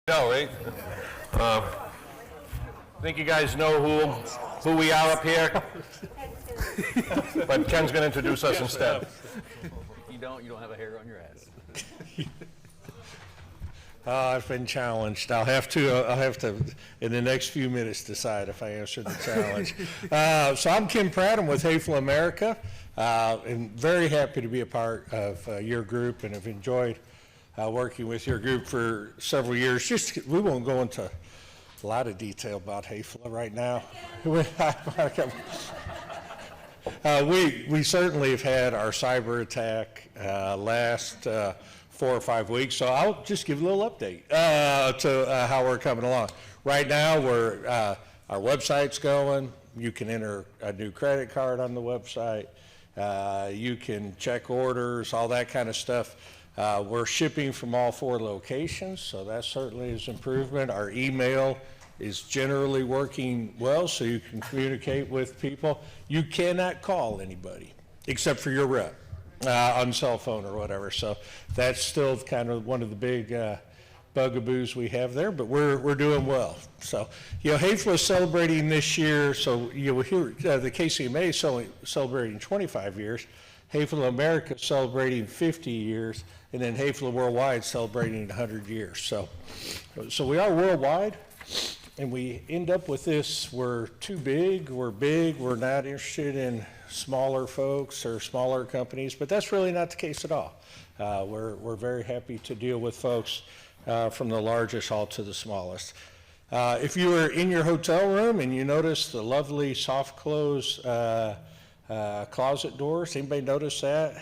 No, right? I think you guys know who we are up here, but Ken's going to introduce us instead. If you don't have a hair on your ass. I've been challenged. I'll have to, in the next few minutes, decide if I answer the challenge. So I'm Ken Pratt. I'm with Hayfel America. I'm very happy to be a part of your group, and have enjoyed working with your group for several years. We won't go into a lot of detail about Hayfel right now. We certainly have had our cyber attack last 4 or 5 weeks, so I'll just give a little update to how we're coming along. Right now, our website's going. You can enter a new credit card on the website. You can check orders, all that kind of stuff. We're shipping from all 4 locations, so that certainly is improvement. Our email is generally working well, so you can communicate with people. You cannot call anybody except for your rep on cell phone or whatever. So that's still kind of one of the big bugaboos we have there, but we're doing well. So, Hayfel is celebrating this year, so you'll hear the KCMA is celebrating 25 years, Hayfel America celebrating 50 years, and then Hayfel Worldwide celebrating 100 years. So we are worldwide, and we end up with this: we're too big, we're not interested in smaller folks or smaller companies, but that's really not the case at all. We're very happy to deal with folks from the largest all to the smallest. If you were in your hotel room and you noticed the lovely soft close closet doors, anybody notice that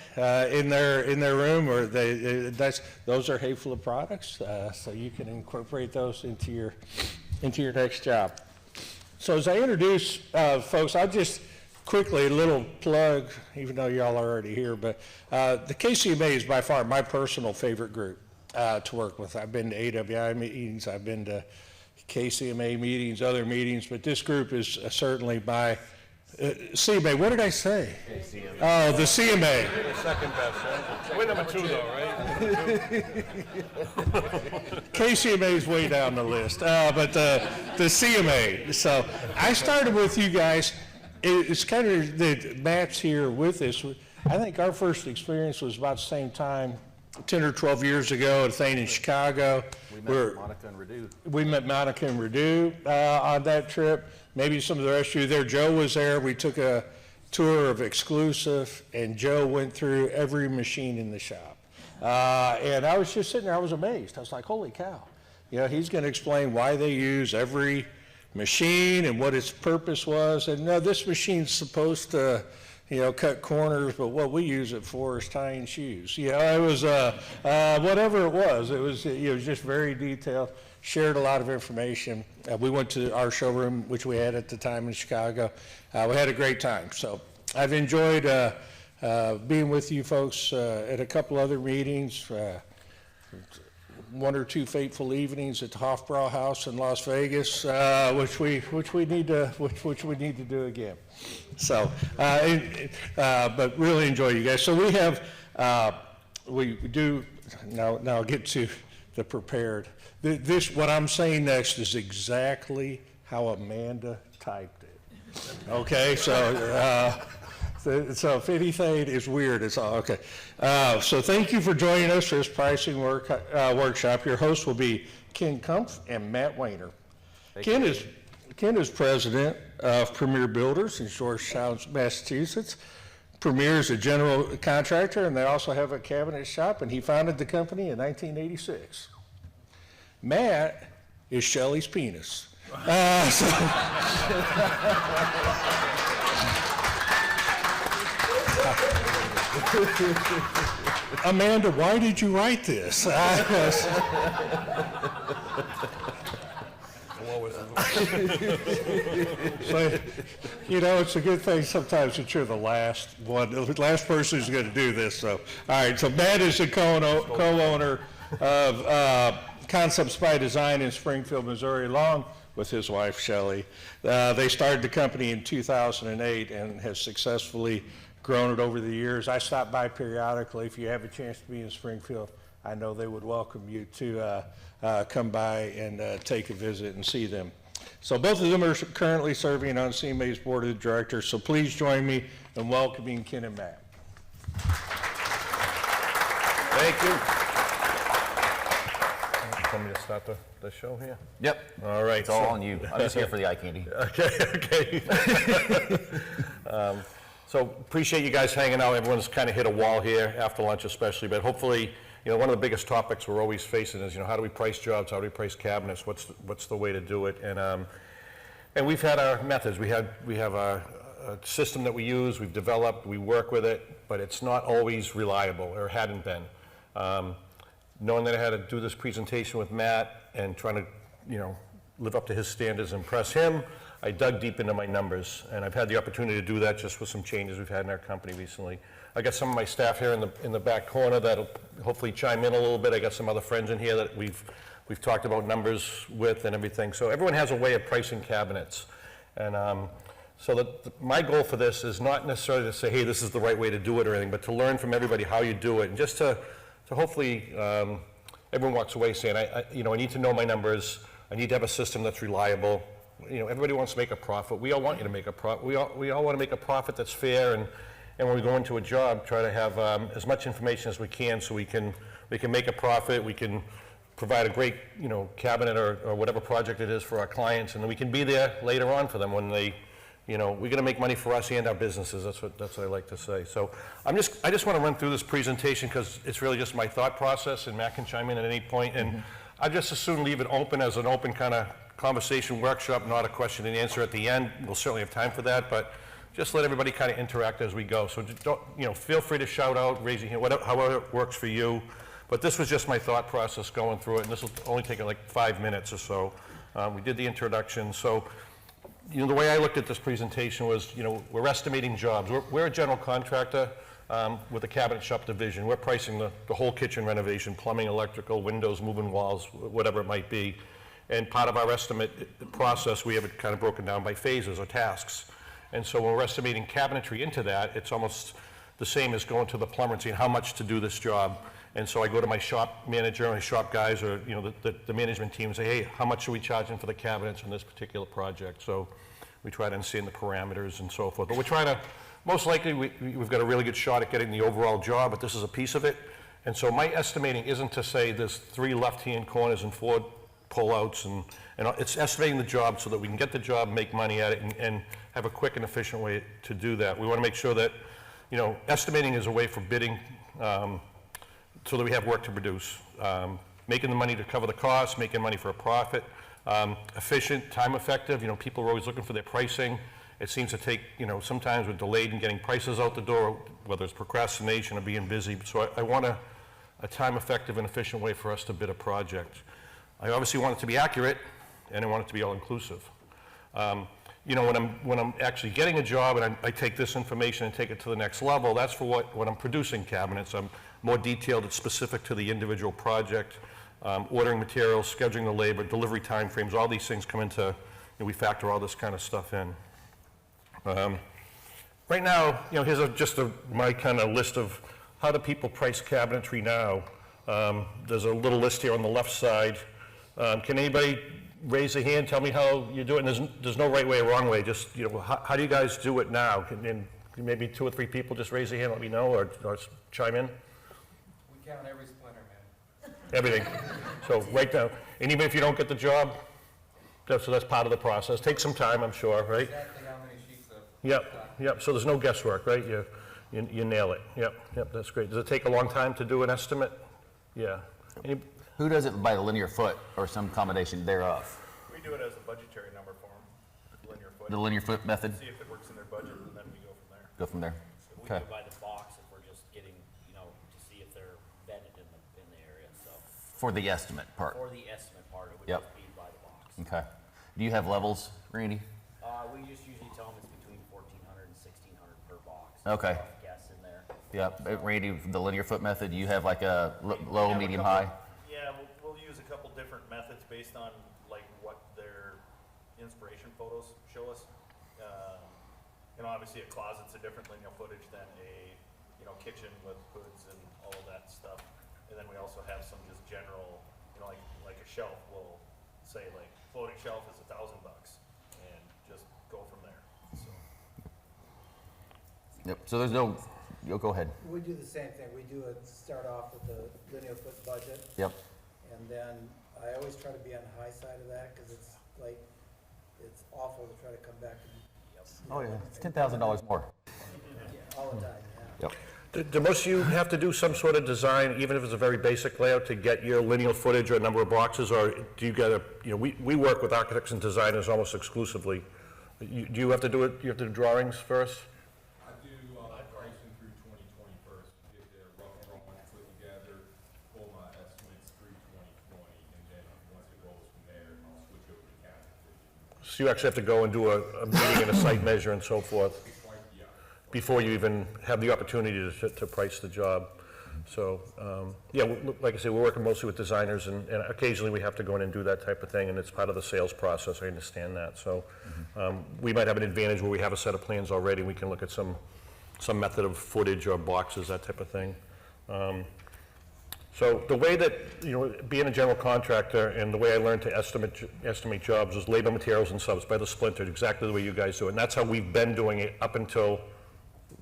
in their room? Or those are Hayfel products, so you can incorporate those into your next job. So as I introduce folks, I'll just quickly, a little plug, even though y'all are already here, but the KCMA is by far my personal favorite group to work with. I've been to AWI meetings, I've been to KCMA meetings, other meetings, but this group is certainly my CMA. What did I say? KCMA. Oh, the CMA. You're the second best, right? We're number 2 though, right? KCMA is way down the list, but the CMA. So I started with you guys. It's kind of that Matt's here with us. I think our first experience was about the same time, 10 or 12 years ago, at a thing in Chicago. We met Monica and Radu on that trip. Maybe some of the rest of you there. Joe was there. We took a tour of Exclusive, and Joe went through every machine in the shop. And I was just sitting there, I was amazed. I was like, holy cow. He's going to explain why they use every machine and what its purpose was. And no, this machine's supposed to, cut corners, but what we use it for is tying shoes. It was whatever it was. It was just very detailed. Shared a lot of information. We went to our showroom, which we had at the time in Chicago. We had a great time. So I've enjoyed being with you folks at a couple other meetings. 1 or 2 fateful evenings at the Hofbrau House in Las Vegas, which we need to do again. So, but really enjoy you guys. So we have we do now. I'll get to the prepared. What I'm saying next is exactly how Amanda typed it. Okay, so. So if anything is weird, it's all okay. So thank you for joining us for this pricing workshop. Your hosts will be Ken Kumph and Matt Wehner. Ken is president of Premier Builders in Georgetown, Massachusetts. Premier is a general contractor, and they also have a cabinet shop, and he founded the company in 1986. Matt is Shelley's penis. Amanda, why did you write this? So, it's a good thing sometimes that you're the last person who's going to do this. So, all right, so Matt is the co-owner of Concepts by Design in Springfield, Missouri, along with his wife, Shelley. They started the company in 2008 and has successfully grown it over the years. I stop by periodically. If you have a chance to be in Springfield, I know they would welcome you to come by and take a visit and see them. So both of them are currently serving on CMA's Board of Directors, so please join me in welcoming Ken and Matt. Thank you. Want me to start the show here? Yep. All right. It's all on you. I'm just here for the eye candy. Okay. So appreciate you guys hanging out. Everyone's kind of hit a wall here after lunch especially, but hopefully, one of the biggest topics we're always facing is, how do we price jobs? How do we price cabinets? What's the way to do it? And we've had our methods. We have a system that we use, we've developed, we work with it, but it's not always reliable, or hadn't been. Knowing that I had to do this presentation with Matt and trying to, live up to his standards and impress him, I dug deep into my numbers, and I've had the opportunity to do that just with some changes we've had in our company recently. I got some of my staff here in the back corner that'll hopefully chime in a little bit. I got some other friends in here that we've talked about numbers with and everything. So everyone has a way of pricing cabinets, and so my goal for this is not necessarily to say, hey, this is the right way to do it or anything, but to learn from everybody how you do it, and just to hopefully everyone walks away saying, I need to know my numbers. I need to have a system that's reliable. Everybody wants to make a profit. We all want you to make a profit. We all want to make a profit that's fair, and when we go into a job, try to have as much information as we can so we can make a profit. We can provide a great cabinet or whatever project it is for our clients, and then we can be there later on for them when they. We're going to make money for us and our businesses. That's what I like to say. So I just want to run through this presentation because it's really just my thought process, and Matt can chime in at any point. And I just as soon leave it open as an open kind of conversation workshop, not a question and answer at the end. We'll certainly have time for that, but just let everybody kind of interact as we go. So just don't, feel free to shout out, raise your hand, whatever, however it works for you. But this was just my thought process going through it, and this will only take like 5 minutes or so. We did the introduction. So. The way I looked at this presentation was, we're estimating jobs. We're a general contractor with a cabinet shop division. We're pricing the whole kitchen renovation, plumbing, electrical, windows, moving walls, whatever it might be. And part of our estimate process, we have it kind of broken down by phases or tasks. And so when we're estimating cabinetry into that, it's almost the same as going to the plumber and saying how much to do this job. And so I go to my shop manager, my shop guys, or the management team and say, hey, how much are we charging for the cabinets on this particular project? So we try to understand the parameters and so forth. But we're trying to, most likely we've got a really good shot at getting the overall job, but this is a piece of it. And so my estimating isn't to say there's 3 left-hand corners and 4 pullouts, and it's estimating the job so that we can get the job, make money at it, and have a quick and efficient way to do that. We want to make sure that, estimating is a way for bidding, so that we have work to produce. Making the money to cover the costs, making money for a profit, efficient, time effective. People are always looking for their pricing. It seems to take, sometimes we're delayed in getting prices out the door, whether it's procrastination or being busy. So I want a time effective and efficient way for us to bid a project. I obviously want it to be accurate, and I want it to be all inclusive. When I'm actually getting a job and I take this information and take it to the next level, that's for when I'm producing cabinets. I'm more detailed, it's specific to the individual project, ordering materials, scheduling the labor, delivery timeframes, all these things come into, we factor all this kind of stuff in. Right now, here's my kind of list of how do people price cabinetry now. There's a little list here on the left side. Can anybody raise a hand, tell me how you do it? And there's no right way or wrong way, just, how do you guys do it now? Can maybe 2 or 3 people just raise their hand, let me know, or chime in? We count every splinter, man. Everything. So right now, and even if you don't get the job, so that's part of the process. Takes some time, I'm sure, right? Exactly how many sheets of... Yep. So there's no guesswork, right? You nail it. Yep, that's great. Does it take a long time to do an estimate? Yeah. Who does it by the linear foot or some combination thereof? We do it as a budgetary number for them, linear foot. The linear foot method? See if it works in their budget, and then we go from there. Go from there. So we Okay. go by the box if we're just getting, to see if they're vetted in the area, so. For the estimate part. For the estimate part, it would Yep. just be by the box. Okay. Do you have levels, Randy? We just usually tell them it's between 1,400 and 1,600 per box. Okay. Rough guess in there. Yep. Randy, the linear foot method, you have like a low, We have a medium, couple- high? Yeah, we'll use a couple different methods based on like what their inspiration photos show us. Obviously a closet's a different linear footage than a, kitchen with hoods and all of that stuff. And and then we also have some just general, you know, like a shelf, we'll say like floating shelf is $1,000, and just go from there, so. Yep, so there's no, you'll go ahead. We do the same thing. We do start off with the linear foot budget, Yep. and then I always try to be on the high side of that, because it's like, it's awful to try to come back and. Oh, yeah, it's $10,000 more. All the time, yeah. Yep. Do most of you have to do some sort of design, even if it's a very basic layout, to get your lineal footage or number of boxes, or do you get a, you know, we work with architects and designers almost exclusively. Do you have to do it, you have to do drawings first? I do pricing through 2020 first, get their rough drawings put together, pull my estimates through 2020, and then once it goes from there, I'll switch over to cabinet vision. So you actually have to go and do a meeting and a site measure and so forth before you even have the opportunity to price the job. So, yeah, like I say, we're working mostly with designers, and occasionally we have to go in and do that type of thing, and it's part of the sales process, I understand that. So, we might have an advantage where we have a set of plans already, and we can look at some method of footage or boxes, that type of thing. So the way that, you know, being a general contractor, and the way I learned to estimate jobs was labor, materials, and subs by the splinter, exactly the way you guys do it. And that's how we've been doing it up until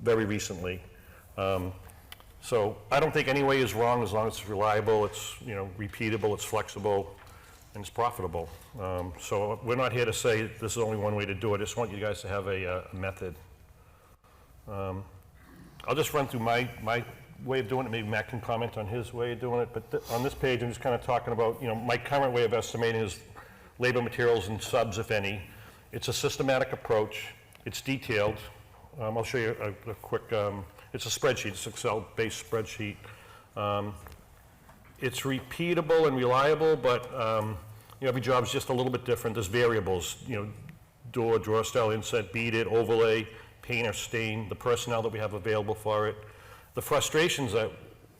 very recently. So I don't think any way is wrong, as long as it's reliable, it's, you know, repeatable, it's flexible, and it's profitable. So we're not here to say this is only one way to do it. I just want you guys to have a method. I'll just run through my way of doing it. Maybe Matt can comment on his way of doing it. But on this page, I'm just kind of talking about, you know, my current way of estimating is labor, materials, and subs, if any. It's a systematic approach. It's detailed. I'll show you a quick, it's a spreadsheet, it's an Excel-based spreadsheet. It's repeatable and reliable, but you know, every job is just a little bit different. There's variables, you know, door, drawer style, inset, beaded, overlay, paint or stain, the personnel that we have available for it. The frustrations that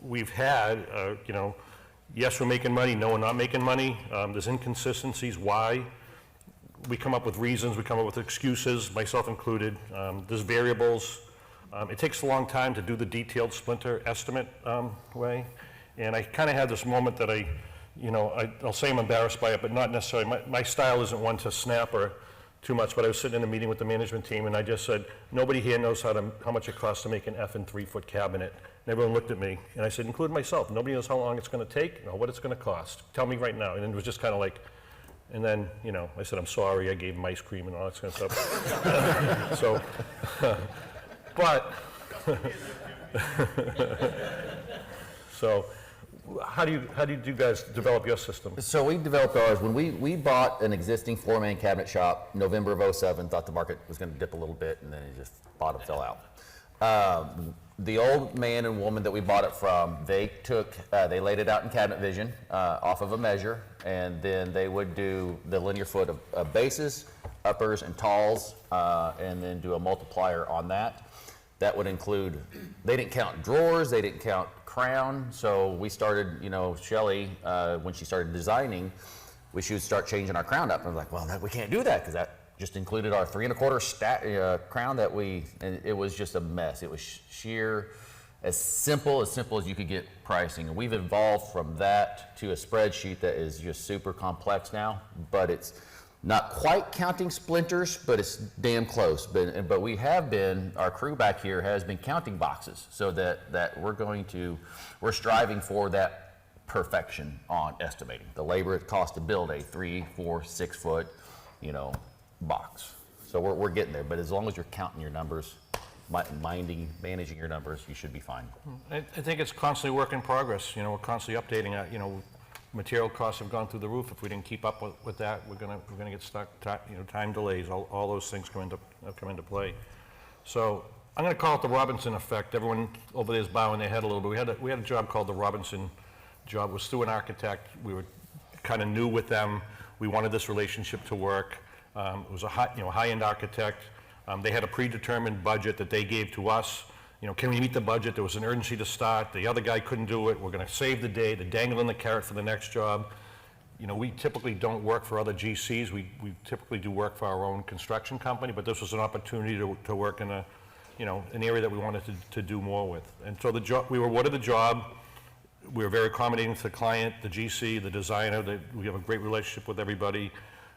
we've had, you know, yes, we're making money, no, we're not making money. There's inconsistencies, why? We come up with reasons, we come up with excuses, myself included. There's variables. It takes a long time to do the detailed splinter estimate way. And I kind of had this moment that you know, I'll say I'm embarrassed by it, but not necessarily. My style isn't one to snap or too much, but I was sitting in a meeting with the management team, and I just said, nobody here knows how much it costs to make an F and 3-foot cabinet. And everyone looked at me, and I said, including myself, nobody knows how long it's going to take or what it's going to cost. Tell me right now. And it was just kind of like, and then, you know, I said, I'm sorry, I gave him ice cream and all that kind of stuff. So, but, so, how do you guys develop your system? So we developed ours, when we bought an existing four-man cabinet shop, November of '07, thought the market was gonna dip a little bit, and then it just bottom fell out. The old man and woman that we bought it from, they laid it out in cabinet vision, off of a measure, and then they would do the linear foot of bases, uppers, and talls, and then do a multiplier on that. That would include, they didn't count drawers, they didn't count crown, so we started, you know, Shelley, when she started designing, she would start changing our crown up. I was like, well, we can't do that, because that just included our 3 1/4 crown and it was just a mess. It was sheer, as simple as you could get pricing. And we've evolved from that to a spreadsheet that is just super complex now, but it's not quite counting splinters, but it's damn close. But we have been, our crew back here has been counting boxes, so that we're striving for that perfection on estimating. The labor it costs to build a 3, 4, 6 foot, you know, box. So we're getting there, but as long as you're counting your numbers, managing your numbers, you should be fine. I think it's constantly work in progress. You know, we're constantly updating it. You know, material costs have gone through the roof. If we didn't keep up with that, we're gonna get stuck. You know, time delays, all those things come into play. So I'm gonna call it the Robinson effect. Everyone over there is bowing their head a little bit. We had a job called the Robinson job. It was through an architect. We were kind of new with them. We wanted this relationship to work. It was a high-end architect. They had a predetermined budget that they gave to us. You know, can we meet the budget? There was an urgency to start. The other guy couldn't do it. We're going to save the day. They're dangling the carrot for the next job. You know, we typically don't work for other GCs. We typically do work for our own construction company, but this was an opportunity to work in an area that we wanted to do more with. And so we were awarded the job. we're very accommodating to the client, the GC, the designer, we have a great relationship with everybody.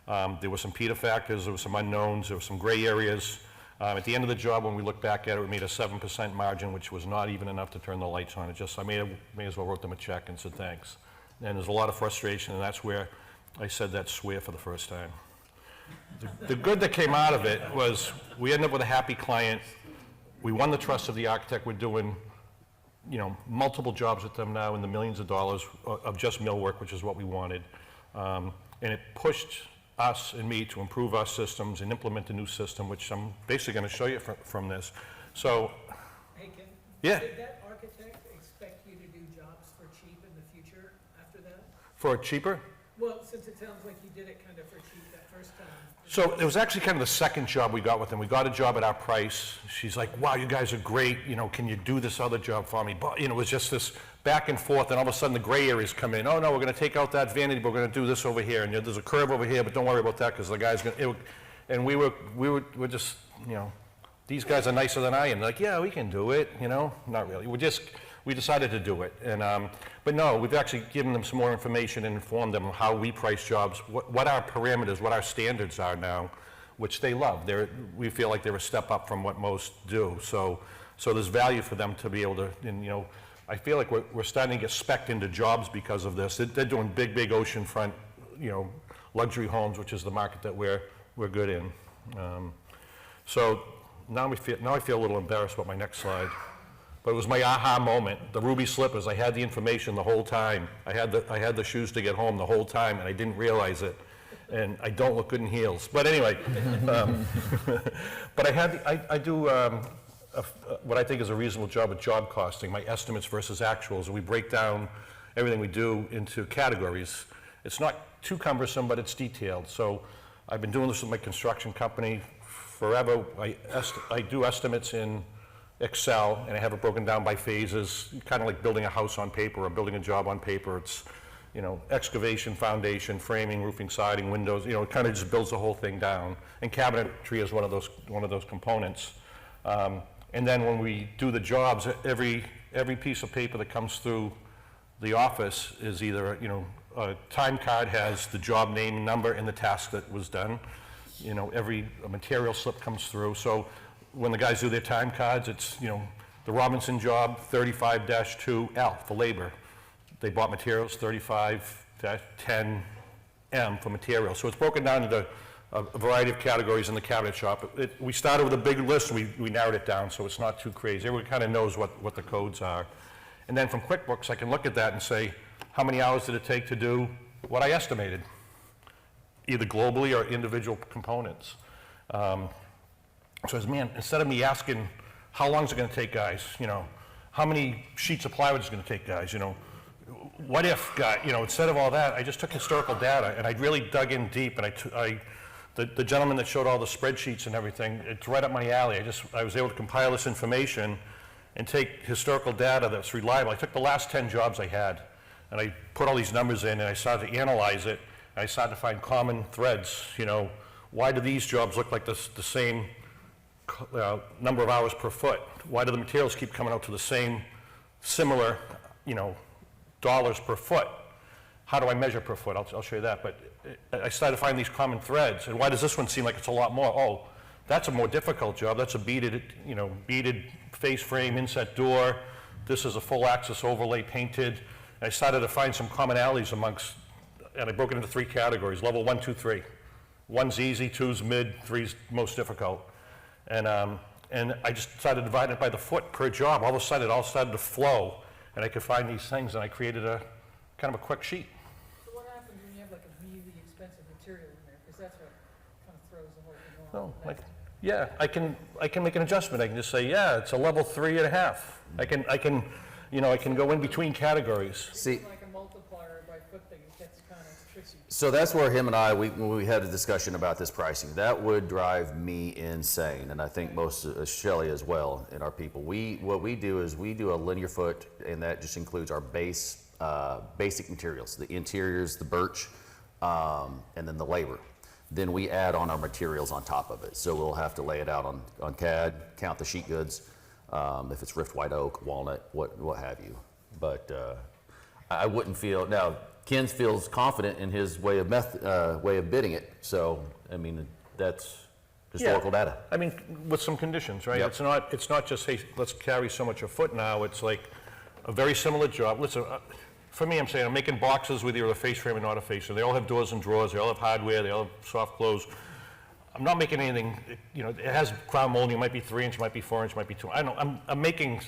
There were some Peter factors, there were some unknowns, there were some gray areas. At the end of the job, when we look back at it, we made a 7% margin, which was not even enough to turn the lights on. I may as well wrote them a check and said thanks. And there's a lot of frustration, and that's where I said that swear for the first time. The good that came out of it was we ended up with a happy client. We won the trust of the architect. We're doing, multiple jobs with them now in the millions of dollars of just millwork, which is what we wanted. And it pushed us and me to improve our systems and implement a new system, which I'm basically going to show you from this. So, Hey, Ken? Yeah. Did that architect expect you to do jobs for cheap in the future after that? for cheaper. Well, since it sounds like you did it kind of for cheap that first time. So it was actually kind of the second job we got with them. We got a job at our price. She's like, wow, you guys are great. Can you do this other job for me? But, it was just this back and forth, and all of a sudden the gray areas come in. Oh, no, we're going to take out that vanity, but we're going to do this over here. And there's a curve over here, but don't worry about that because the guy's going to... And we're just, these guys are nicer than I am. They're like, yeah, we can do it, Not really. We decided to do it. And, but no, we've actually given them some more information and informed them of how we price jobs, what our parameters, what our standards are now, which they love. We feel like they're a step up from what most do. So there's value for them to be able to, and, I feel like we're starting to get spec'd into jobs because of this. They're doing big oceanfront, luxury homes, which is the market that we're good in. So now I feel a little embarrassed about my next slide. But it was my aha moment. The ruby slippers, I had the information the whole time. I had the shoes to get home the whole time, and I didn't realize it. And I don't look good in heels. But anyway, but I do what I think is a reasonable job at job costing, my estimates versus actuals. And we break down everything we do into categories. It's not too cumbersome, but it's detailed. So I've been doing this with my construction company forever. I do estimates in Excel, and I have it broken down by phases, kind of like building a house on paper or building a job on paper. It's, excavation, foundation, framing, roofing, siding, windows, it kind of just builds the whole thing down. And cabinetry is one of those components. And then when we do the jobs, every piece of paper that comes through the office is either, a time card has the job name and number and the task that was done. Every material slip comes through. So when the guys do their time cards, it's, the Robinson job, 35-2L for labor. They bought materials, 35-10M for materials. So it's broken down into a variety of categories in the cabinet shop. We started with a big list, we narrowed it down, so it's not too crazy. Everyone kind of knows what the codes are. And then from QuickBooks, I can look at that and say, how many hours did it take to do what I estimated, either globally or individual components. So as man, instead of me asking, how long is it going to take, guys? How many sheets of plywood is it going to take, guys? What if, guy? Instead of all that, I just took historical data and I really dug in deep. And the gentleman that showed all the spreadsheets and everything, it's right up my alley. I was able to compile this information and take historical data that's reliable. I took the last 10 jobs I had and I put all these numbers in and I started to analyze it. And I started to find common threads. Why do these jobs look like the same number of hours per foot? Why do the materials keep coming out to the same, similar, dollars per foot? How do I measure per foot? I'll show you that. But I started to find these common threads. And why does this one seem like it's a lot more? Oh, that's a more difficult job. That's a beaded face frame, inset door. This is a full axis overlay painted. And I started to find some commonalities amongst, and I broke it into 3 categories, level 1, 2, 3. 1's easy, 2's mid, 3's most difficult. And I just started dividing it by the foot per job. All of a sudden, it all started to flow, and I could find these things, and I created a kind of a quick sheet. So what happens when you have like a really expensive material in there? Because that's what kind of throws the whole thing off. Oh, I can make an adjustment. I can just say, yeah, it's a level 3.5. I can go in between categories. See, Like a multiplier by foot thing, it gets kind of tricky. so that's where him and I, when we had a discussion about this pricing, that would drive me insane, and I think most Shelley as well, and our people. What we do is we do a linear foot, and that just includes our basic materials, the interiors, the birch, and then the labor. Then we add on our materials on top of it. So we'll have to lay it out on CAD, count the sheet goods, if it's rift white oak, walnut, what have you. But I wouldn't feel, now, Ken feels confident in his way of bidding it, so, I mean, that's historical Yeah. data. I mean, with some conditions, right? Yep. It's not just, hey, let's carry so much a foot now, it's like a very similar job. Listen, for me, I'm saying, I'm making boxes with either a face frame or not a face frame. They all have doors and drawers, they all have hardware, they all have soft close. I'm not making anything, you know, it has crown molding, it might be 3 inch, it might be 4 inch, it might be 2. I don't know, I'm making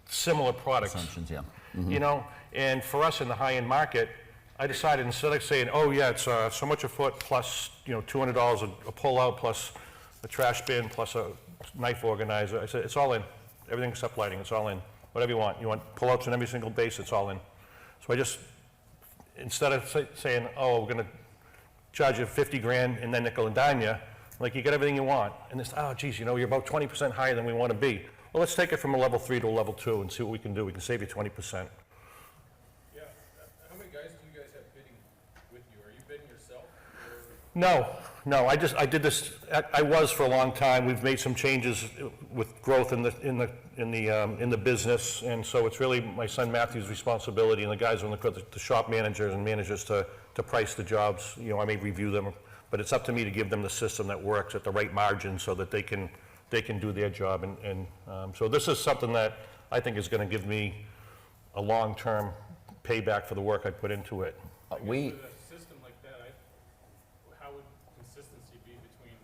similar products. Assumptions, yeah. You know, and for us in the high-end market, I decided instead of saying, oh yeah, it's so much a foot plus, you know, $200 a pull-out plus a trash bin plus a knife organizer. I said, it's all in. Everything except lighting, it's all in. Whatever you want. You want pull-outs on every single base, it's all in. So I just, instead of saying, oh, we're gonna charge you 50 grand and then nickel and dime you, like you get everything you want. And it's, oh geez, you know, you're about 20% higher than we want to be. Well, let's take it from a level 3 to a level 2 and see what we can do. We can save you 20%. Yeah, how many guys do you guys have bidding with you? Are you bidding yourself? No, I did this, I was for a long time. We've made some changes with growth in the business, and so it's really my son Matthew's responsibility, and the guys on the shop managers and managers to price the jobs. You know, I may review them, but it's up to me to give them the system that works at the right margin so that they can do their job. And so this is something that I think is going to give me a long-term payback for the work I put into it. We, With a system like that, how would consistency be between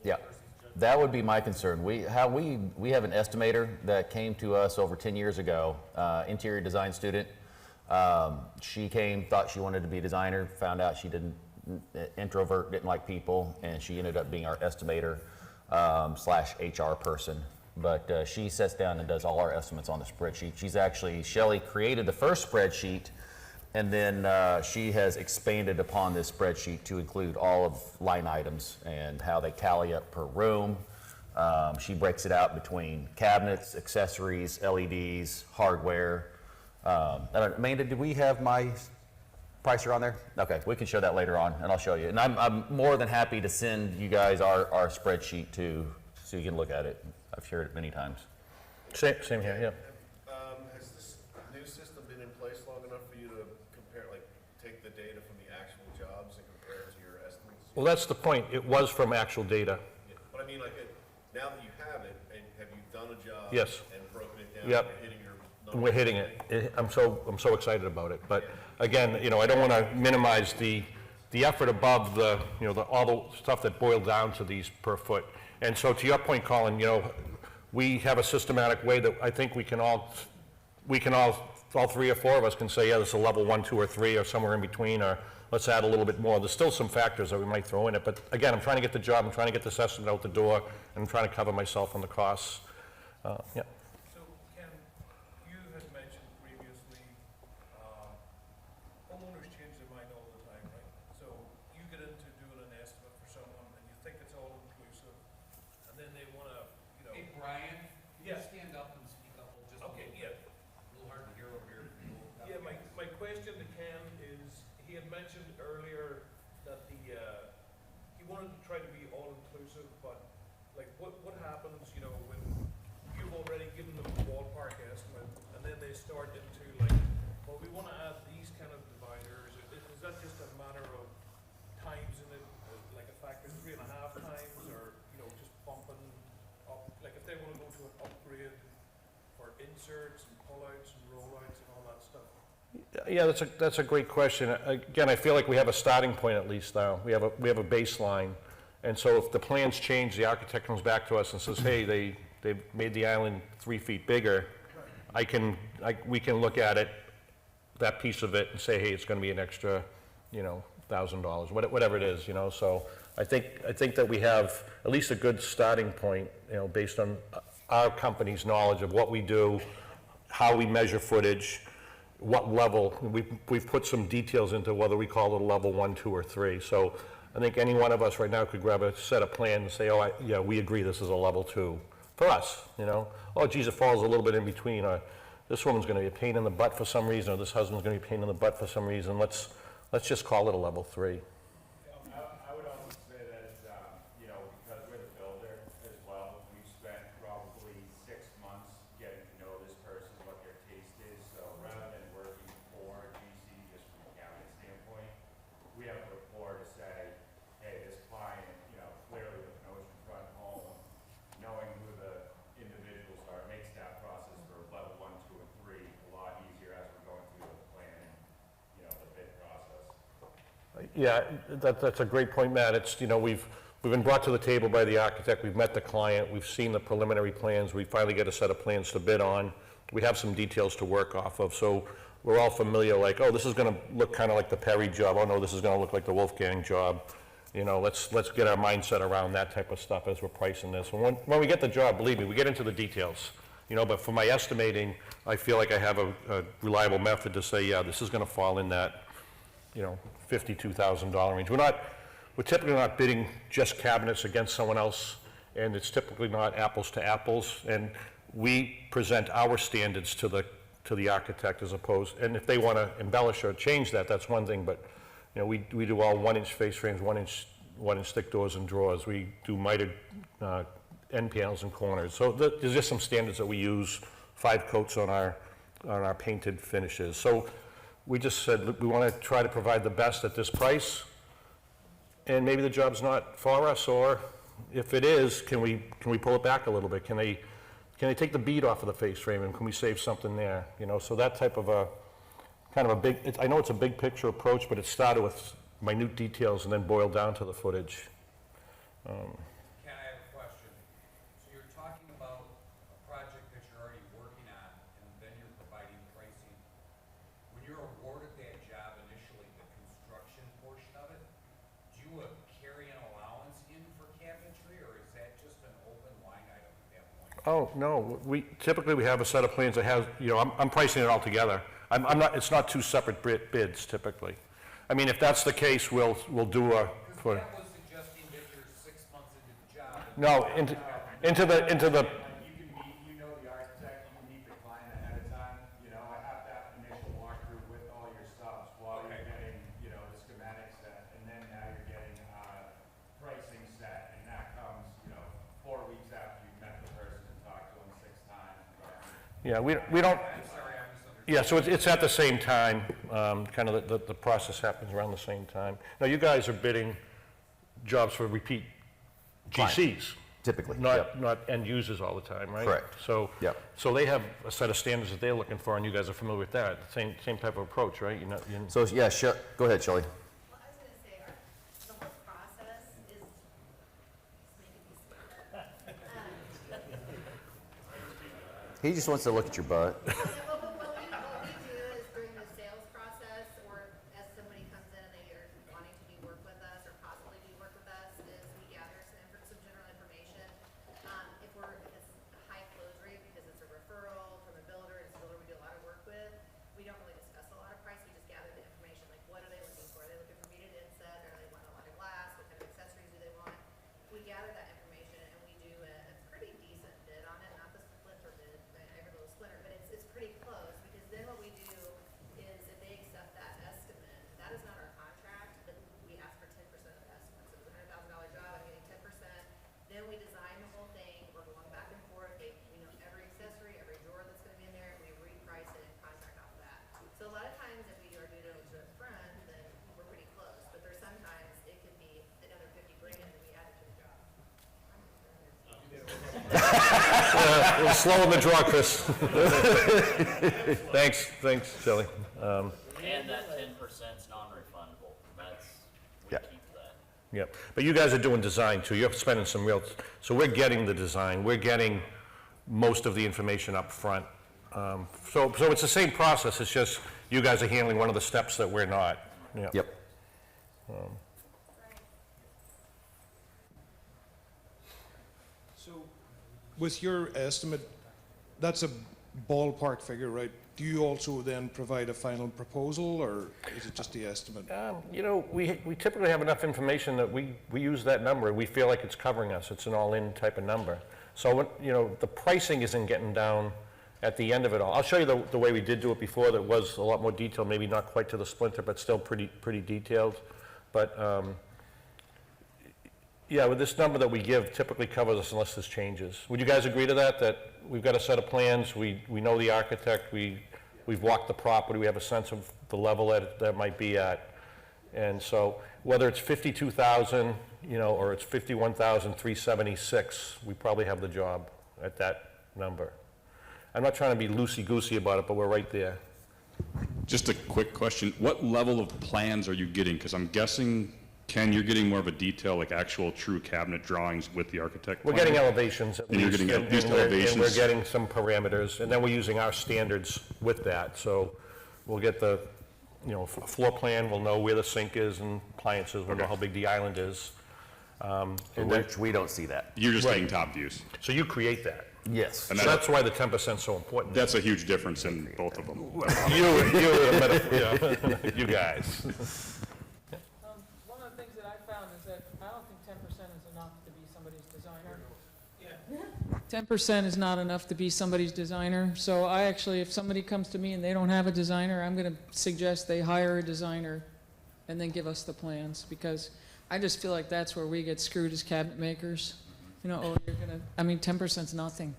yeah, one person's judgment? that would be my concern. We have an estimator that came to us over 10 years ago, interior design student. She came, thought she wanted to be a designer, found out she didn't, introvert, didn't like people, and she ended up being our estimator slash HR person. But she sits down and does all our estimates on the spreadsheet. Shelley created the first spreadsheet, and then she has expanded upon this spreadsheet to include all of line items and how they tally up per room. She breaks it out between cabinets, accessories, LEDs, hardware. I don't, Amanda, did we have my pricer on there? Okay, we can show that later on, and I'll show you. And I'm more than happy to send you guys our spreadsheet too, so you can look at it. I've shared it many times. Same here, yeah. Has this new system been in place long enough for you to compare, like, take the data from the actual jobs and compare it to your estimates? Well, that's the point. It was from actual data. Yeah, but I mean, like, now that you have it, and have you done a job? Yes. And broken it down? Yep. And you're hitting your numbers? We're hitting it. I'm so excited about it. But again, you know, I don't want to minimize the effort above the, you know, all the stuff that boiled down to these per foot. And so to your point, Colin, you know, we have a systematic way that I think we can all three or four of us can say, yeah, this is a level 1, 2, or 3, or somewhere in between, or let's add a little bit more. There's still some factors that we might throw in it, but again, I'm trying to get the job, I'm trying to get this estimate out the door, and I'm trying to cover myself on the costs. Yeah. So, Ken, you had mentioned previously, homeowners change their mind all the time, right? So you get into doing an estimate for someone and you think it's all inclusive, and then they wanna, you know. Hey, Brian, can you Yeah. stand up and speak up just a Okay, little yeah. bit? A little hard to hear over here. Yeah, my question to Ken is, he had mentioned earlier that he wanted to try to be all-inclusive, but like, what happens, you know, when you've already given them a ballpark estimate, and then they start into like, well, we wanna add these kind of dividers, is that just a matter of times in it, like a factor 3.5 times, or, you know, just bumping up, like if they wanna go to an upgrade for inserts and pullouts and rollouts and all that stuff? Yeah, that's a great question. Again, I feel like we have a starting point at least now. We have a baseline. And so if the plans change, the architect comes back to us and says, hey, they've made the island 3 feet bigger, we can look at it, that piece of it, and say, hey, it's gonna be an extra, you know, $1,000, whatever it is, you know. So I think that we have at least a good starting point, you know, based on our company's knowledge of what we do, how we measure footage, what level. We've put some details into whether we call it a level 1, 2, or 3. So I think any one of us right now could grab a set of plans and say, oh, yeah, we agree this is a level 2 for us, you know. Oh, geez, it falls a little bit in between, or this woman's going to be a pain in the butt for some reason, or this husband's going to be a pain in the butt for some reason. Let's just call it a level 3. I would also say that, you know, because we're the builder as well, we've spent probably 6 months getting to know this person, what their taste is. So rather than working towards Yeah, that's a great point, Matt. It's, we've been brought to the table by the architect, we've met the client, we've seen the preliminary plans, we finally get a set of plans to bid on. We have some details to work off of, so we're all familiar, like, oh, this is gonna look kind of like the Perry job, oh no, this is gonna look like the Wolfgang job. Let's get our mindset around that type of stuff as we're pricing this. And when we get the job, believe me, we get into the details. But for my estimating, I feel like I have a reliable method to say, yeah, this is gonna fall in that, $52,000 range. We're typically not bidding just cabinets against someone else, and it's typically not apples to apples, and we present our standards to the architect as opposed, and if they want to embellish or change that, that's one thing, but, we do all 1-inch face frames, 1-inch thick doors and drawers. We do mitered end panels and corners. So there's just some standards that we use, 5 coats on our painted finishes. So we just said, look, we want to try to provide the best at this price, and maybe the job's not for us, or if it is, can we pull it back a little bit? Can they take the bead off of the face frame, and can we save something there? So that type of a, kind of a big, I know it's a big picture approach, but it started with minute details and then boiled down to the footage. Ken, I have a question. So you're talking about a project that you're already working on, and then you're providing pricing. When you're awarded that job initially, the construction portion of it, do you carry an allowance in for cabinetry, or is that just an open line item at that point? Oh, no, we have a set of plans that has, I'm pricing it all together. It's not 2 separate bids typically. I mean, if that's the case, we'll do a, Because that was suggesting that you're 6 months into the job. no, into the, You can meet, the architect, you can meet the client ahead of time, I have that initial walkthrough with all your subs while you're getting, the schematic set, and then now you're getting, pricing set, and that comes, 4 weeks after you've met the person and talked to them 6 times. yeah, we don't, I'm sorry, I misunderstood. yeah, so it's at the same time, kind of the process happens around the same time. Now, you guys are bidding jobs for repeat GCs. Typically, yep. Not end users all the time, right? Correct. So, Yep. so they have a set of standards that they're looking for, and you guys are familiar with that. Same type of approach, right? So, yeah, go ahead, Shelley. Well, I was gonna say, the whole process is making me sweat. He just wants to look at your butt. What we do is during the sales process, or as somebody comes in and they are wanting to do work with us or possibly do work with us, is we gather some general information. If it's a high close rate because it's a referral from a builder, it's a builder we do a lot of work with, we don't really discuss a lot of price, we just gather the information, like what are they looking for? Are they looking for metered inset, or they want a lot of glass, what kind of accessories do they want? We gather that information and we do a pretty decent bid on it, not the splinter bid, every little splinter, but it's pretty close, because then what we do is if they accept that estimate, that is not our contract, but we ask for 10% of the estimate. So if it's a $100,000 job, I'm getting 10%. Then we design the whole thing, we're going back and forth, every accessory, every drawer that's gonna be in there, we reprice it and contract off of that. So a lot of times if we do our due diligence up front, then we're pretty close, but there's sometimes it could be another 50 grand and we add it to the job. A little slow in the draw, Chris. Thanks, Shelley. And that 10%'s non-refundable, we Yeah. keep that. Yep, but you guys are doing design too, you're spending some real, so we're getting the design, we're getting most of the information up front. So it's the same process, it's just you guys are handling one of the steps that we're not. Yeah. Yep. So, with your estimate, that's a ballpark figure, right? Do you also then provide a final proposal, or is it just the estimate? We typically have enough information that we use that number, we feel like it's covering us, it's an all-in type of number. So, the pricing isn't getting down at the end of it all. I'll show you the way we did do it before, that was a lot more detailed, maybe not quite to the splinter, but still pretty detailed. But, yeah, with this number that we give typically covers us unless there's changes. Would you guys agree to that? That we've got a set of plans, we know the architect, we've walked the property, we have a sense of the level that might be at. And so whether it's 52,000, or it's 51,376, we probably have the job at that number. I'm not trying to be loosey-goosey about it, but we're right there. Just a quick question. What level of plans are you getting? Because I'm guessing, Ken, you're getting more of a detail, like actual true cabinet drawings with the architect We're plan? getting elevations at And you're least, getting at least and we're elevations? getting some parameters, and then we're using our standards with that. So we'll get the, floor plan, we'll know where the sink is and appliances, we'll know how big the island is. And then, Which we don't see that. You're just Right. getting top views. so you create that. Yes. And So that's why the 10% is so important. That's a huge difference in both of them. You guys. One of the things that I found is that I don't think 10% is enough to be somebody's designer. 10% is not enough to be somebody's designer. So I actually, if somebody comes to me and they don't have a designer, I'm gonna suggest they hire a designer and then give us the plans, because I just feel like that's where we get screwed as cabinet makers. 10%'s nothing.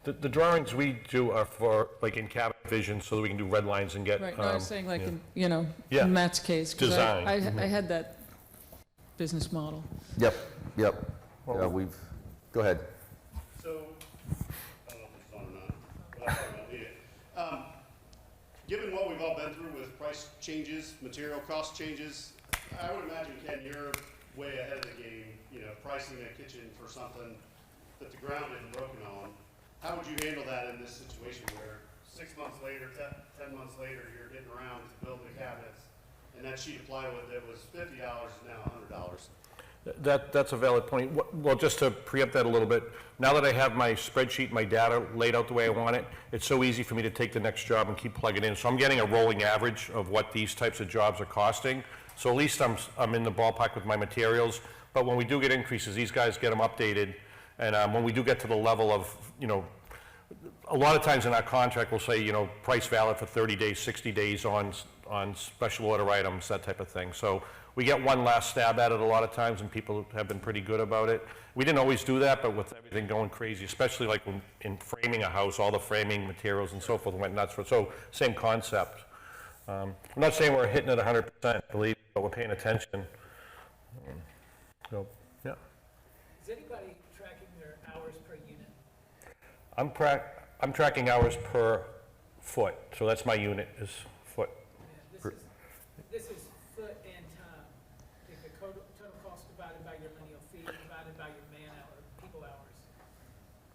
The drawings we do are for, like, in cabinet vision, so that we can do red lines and get. Right, no, I was saying like, yeah. in Yeah. Matt's case. 'Cause Design. I had that business model. Yep. Yeah, go ahead. So, I don't know if it's on or not, but I probably don't need it. Given what we've all been through with price changes, material cost changes, I would imagine, Ken, you're way ahead of the game, pricing a kitchen for something that the ground isn't broken on. How would you handle that in this situation where 6 months later, 10 months later, you're getting around to building the cabinets, and that sheet of plywood that was $50 is now $100? That's a valid point. Well, just to preempt that a little bit, now that I have my spreadsheet, my data laid out the way I want it, it's so easy for me to take the next job and keep plugging in. So I'm getting a rolling average of what these types of jobs are costing. So at least I'm in the ballpark with my materials. But when we do get increases, these guys get them updated. And when we do get to the level of, a lot of times in our contract, we'll say, price valid for 30 days, 60 days on special order items, that type of thing. So we get one last stab at it a lot of times, and people have been pretty good about it. We didn't always do that, but with everything going crazy, especially like when in framing a house, all the framing materials and so forth went nuts. So same concept. I'm not saying we're hitting it 100%, believe me, but we're paying attention. So, yeah. Is anybody tracking their hours per unit? I'm tracking hours per foot, so that's my unit is foot. Yeah, this is foot and time. Like the total cost divided by your lineal feet, divided by your people hours.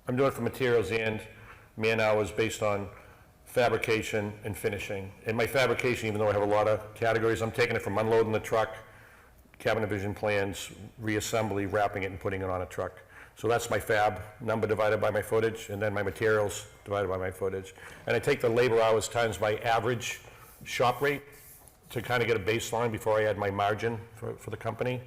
I'm doing it for materials and man hours based on fabrication and finishing. And my fabrication, even though I have a lot of categories, I'm taking it from unloading the truck, cabinet vision plans, reassembly, wrapping it and putting it on a truck. So that's my fab number divided by my footage, and then my materials divided by my footage. And I take the labor hours times my average shop rate to kind of get a baseline before I add my margin for the company.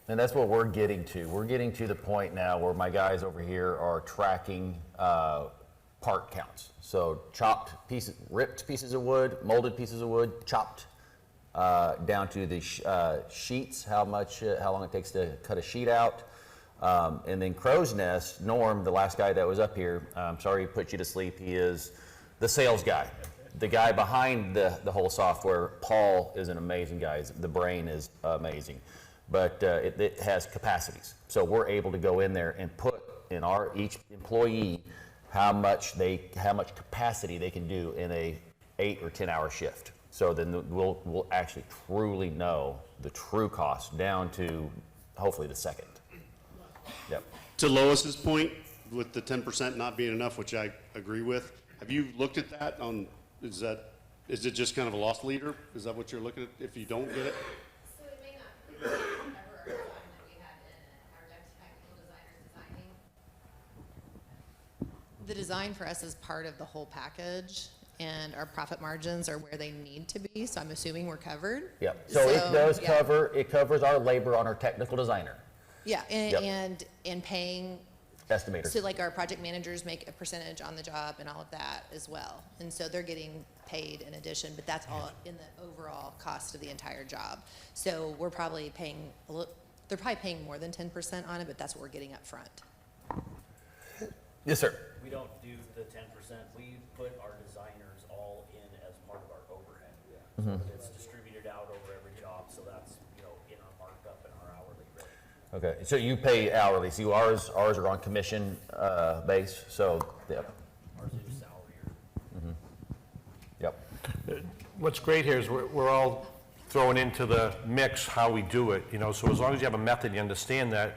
And that's what we're getting to. We're getting to the point now where my guys over here are tracking part counts. So chopped pieces, ripped pieces of wood, molded pieces of wood, chopped down to the sheets, how long it takes to cut a sheet out. And then Crow's Nest, Norm, the last guy that was up here, I'm sorry he put you to sleep, he is the sales guy. The guy behind the whole software, Paul, is an amazing guy. The brain is amazing. But it has capacities. So we're able to go in there and put in each employee how much capacity they can do in a 8 or 10 hour shift. So then we'll actually truly know the true cost down to hopefully the second. Yep. To Lois's point, with the 10% not being enough, which I agree with, have you looked at that is it just kind of a lost leader? Is that what you're looking at if you don't get it? So it may not cover our time that we had in our technical designers designing. The design for us is part of the whole package, and our profit margins are where they need to be, so I'm assuming we're covered. Yep. So it does it covers our labor on our technical designer. Yeah, Yep. and paying, Estimator. so like our project managers make a percentage on the job and all of that as well. And so they're getting paid in addition, but that's all in the overall cost of the entire job. So we're probably paying, they're probably paying more than 10% on it, but that's what we're getting up front. Yes, sir. We don't do the 10%. We put our designers all in as part of our overhead. So it's distributed out over every job, so that's, in our markup and our hourly rate. Okay, so you pay hourly. So ours are on commission base. So yep. Ours is salary. Yep. what's great here is we're all throwing into the mix how we do it, you know, so as long as you have a method, you understand that,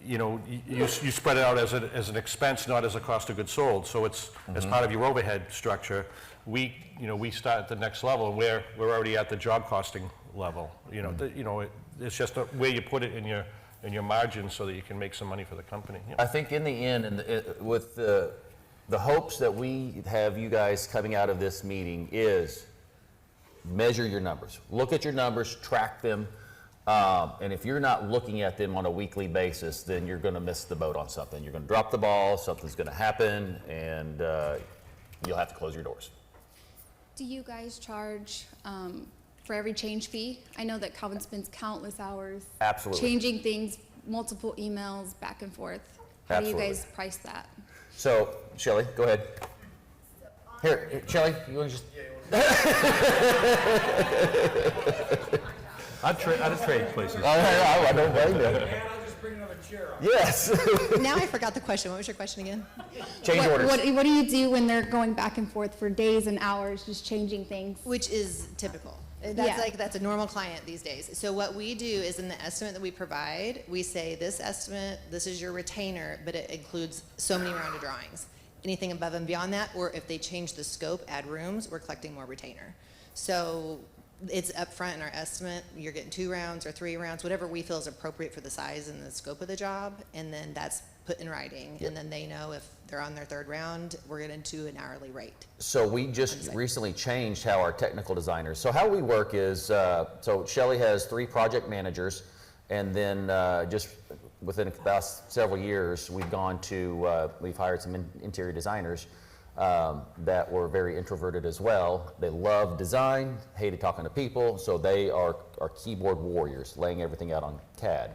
you know, you spread it out as an expense, not as a cost of goods sold. So it's, as part of your overhead structure, we start at the next level, and we're already at the job costing level. You know, it's just where you put it in your margin so that you can make some money for the company. Yeah. I think in the end, and with the hopes that we have you guys coming out of this meeting is measure your numbers. Look at your numbers, track them, and if you're not looking at them on a weekly basis, then you're going to miss the boat on something. You're going to drop the ball, something's going to happen, and you'll have to close your doors. Do you guys charge for every change fee? I know that Calvin spends countless hours Absolutely. changing things, multiple emails back and forth. How Absolutely. do you guys price that? So, Shelley, go ahead. Here, Shelley, you want to just... I'd trade places. I don't blame you. And I'll just bring another chair up. Yes. Now I forgot the question. What was your question again? Change orders. What do you do when they're going back and forth for days and hours, just changing things? Which is typical. Yeah. That's a normal client these days. So what we do is in the estimate that we provide, we say this estimate, this is your retainer, but it includes so many round of drawings. Anything above and beyond that, or if they change the scope, add rooms, we're collecting more retainer. So it's upfront in our estimate. You're getting 2 rounds or 3 rounds, whatever we feel is appropriate for the size and the scope of the job, and then that's put in writing. Yep. And then they know if they're on their 3rd round, we're getting to an hourly rate. So we just recently changed how our technical designers, so how we work is, so Shelley has 3 project managers, and then just within the past several years, we've gone to, we've hired some interior designers that were very introverted as well. They love design, hated talking to people, so they are keyboard warriors, laying everything out on CAD.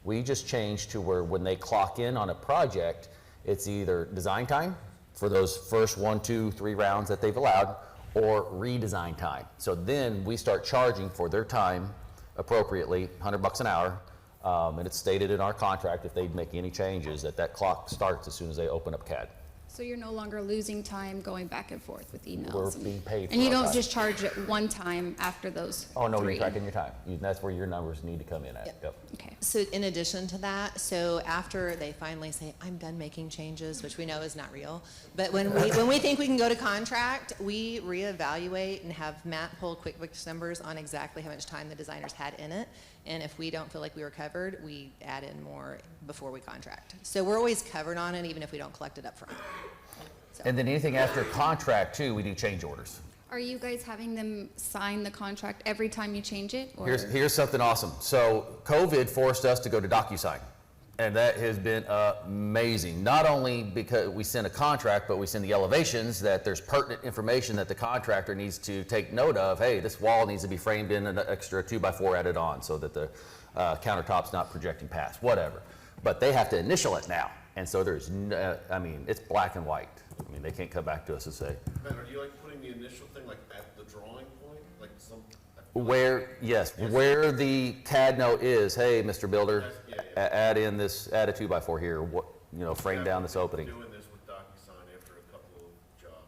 We just changed to where when they clock in on a project, it's either design time for those first 1, 2, 3 rounds that they've allowed, or redesign time. So then we start charging for their time appropriately, $100 an hour, and it's stated in our contract if they make any changes that clock starts as soon as they open up CAD. So you're no longer losing time going back and forth with emails. We're being paid for And you our don't time. just charge it one time after those Oh, no, 3. you're tracking your time. That's where your numbers need to come in at. Yep. Okay. So in addition to that, so after they finally say, I'm done making changes, which we know is not real, but when we think we can go to contract, we reevaluate and have Matt pull QuickBooks numbers on exactly how much time the designers had in it. And if we don't feel like we were covered, we add in more before we contract. So we're always covered on it, even if we don't collect it up front. So. And then anything after contract too, we do change orders. Are you guys having them sign the contract every time you change it? Or? Here's something awesome. So COVID forced us to go to DocuSign, and that has been amazing. Not only because we send a contract, but we send the elevations that there's pertinent information that the contractor needs to take note of. Hey, this wall needs to be framed in, an extra 2x4 added on so that the countertop's not projecting past, whatever. But they have to initial it now. And so there's, I mean, it's black and white. I mean, they can't come back to us and say. Ben, are you like putting the initial thing like at the drawing point? Like some. Where, yes, where the CAD note is, hey, Mr. Builder, add in this, add a 2x4 here, what, you know, frame down this opening. Doing this with DocuSign after a couple of jobs.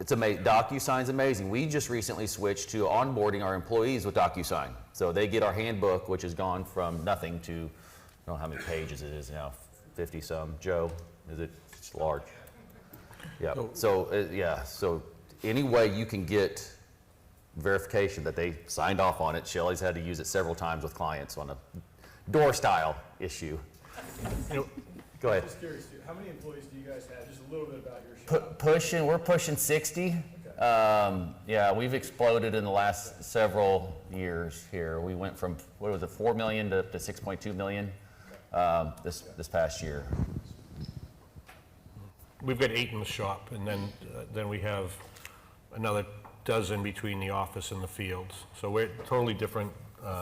It's amazing. DocuSign's amazing. We just recently switched to onboarding our employees with DocuSign. So they get our handbook, which has gone from nothing to, I don't know how many pages it is now, 50 some. Joe, is it? It's large. Yeah. So yeah. So any way you can get verification that they signed off on it. Shelley's had to use it several times with clients on a door style issue. Go ahead. I'm just curious, how many employees do you guys have? Just a little bit about your shop. We're pushing 60. Yeah, we've exploded in the last several years here. We went from, what was it, 4 million to 6.2 million this past year. We've got 8 in the shop, and then we have another dozen between the office and the fields. So we're totally different.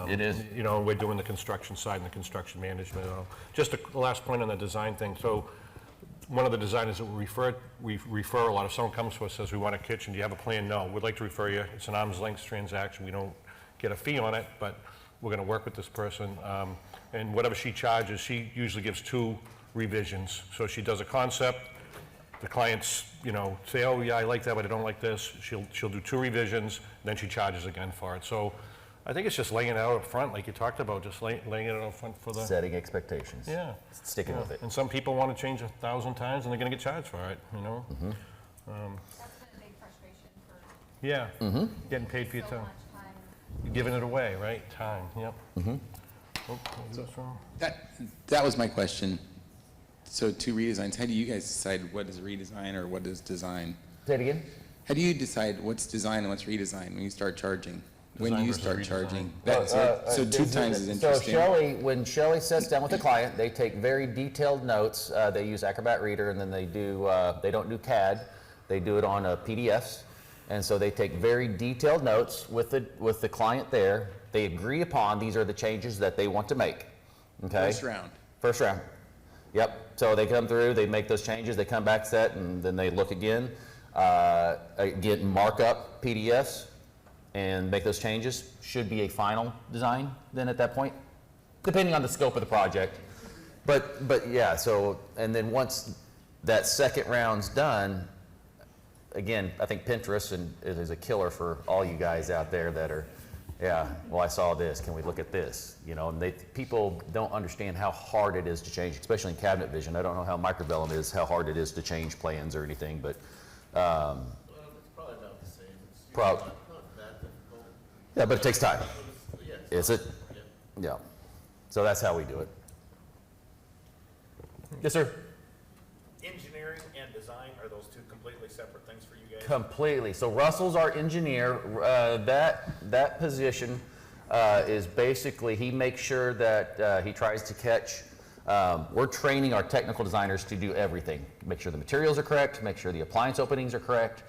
It is. You know, we're doing the construction side and the construction management. Just a last point on the design thing. So one of the designers that we refer a lot. If someone comes to us and says, we want a kitchen, do you have a plan? No, we'd like to refer you. It's an arm's length transaction. We don't get a fee on it, but we're gonna work with this person. And whatever she charges, she usually gives 2 revisions. So she does a concept, the clients, you know, say, oh, yeah, I like that, but I don't like this. She'll do 2 revisions, then she charges again for it. So I think it's just laying it out up front, like you talked about, just laying it out up front for the... Setting expectations. Yeah. Sticking with it. And some people want to change 1,000 times, and they're going to get charged for it, you know? Mm-hmm. That's been a big frustration for Yeah. Mm-hmm. Getting paid for your so time. much time. You're giving it away, right? Time, yep. Mm-hmm. Oh, what's wrong? That was my question. So 2 redesigns, how do you guys decide what is redesign or what is design? Say it again? How do you decide what's design and what's redesign when you start charging? When do Design you versus start redesign. charging? That's it. So 2 times is So interesting. when Shelley sits down with the client, they take very detailed notes. They use Acrobat Reader, and then they don't do CAD. They do it on PDFs. And so they take very detailed notes with the client there. They agree upon these are the changes that they want to make. Okay? First round. First round. Yep. So they come through, they make those changes, they come back set, and then they look again, get mark up PDFs, and make those changes. Should be a final design then at that point, depending on the scope of the project. But yeah, so, and then once that second round's done, again, I think Pinterest is a killer for all you guys out there that are, yeah, well, I saw this, can we look at this? You know, and people don't understand how hard it is to change, especially in cabinet vision. I don't know how microvellum is, how hard it is to change plans or anything, but. Well, it's probably about the same. It's Prob- not that difficult. Yeah, but it takes time. Yeah, Is it? Yeah. So that's how we do it. Yes, sir? Engineering and design, are those 2 completely separate things for you guys? Completely. So Russell's our engineer. That position is basically, he makes sure that he tries to catch, we're training our technical designers to do everything. Make sure the materials are correct, make sure the appliance openings are correct,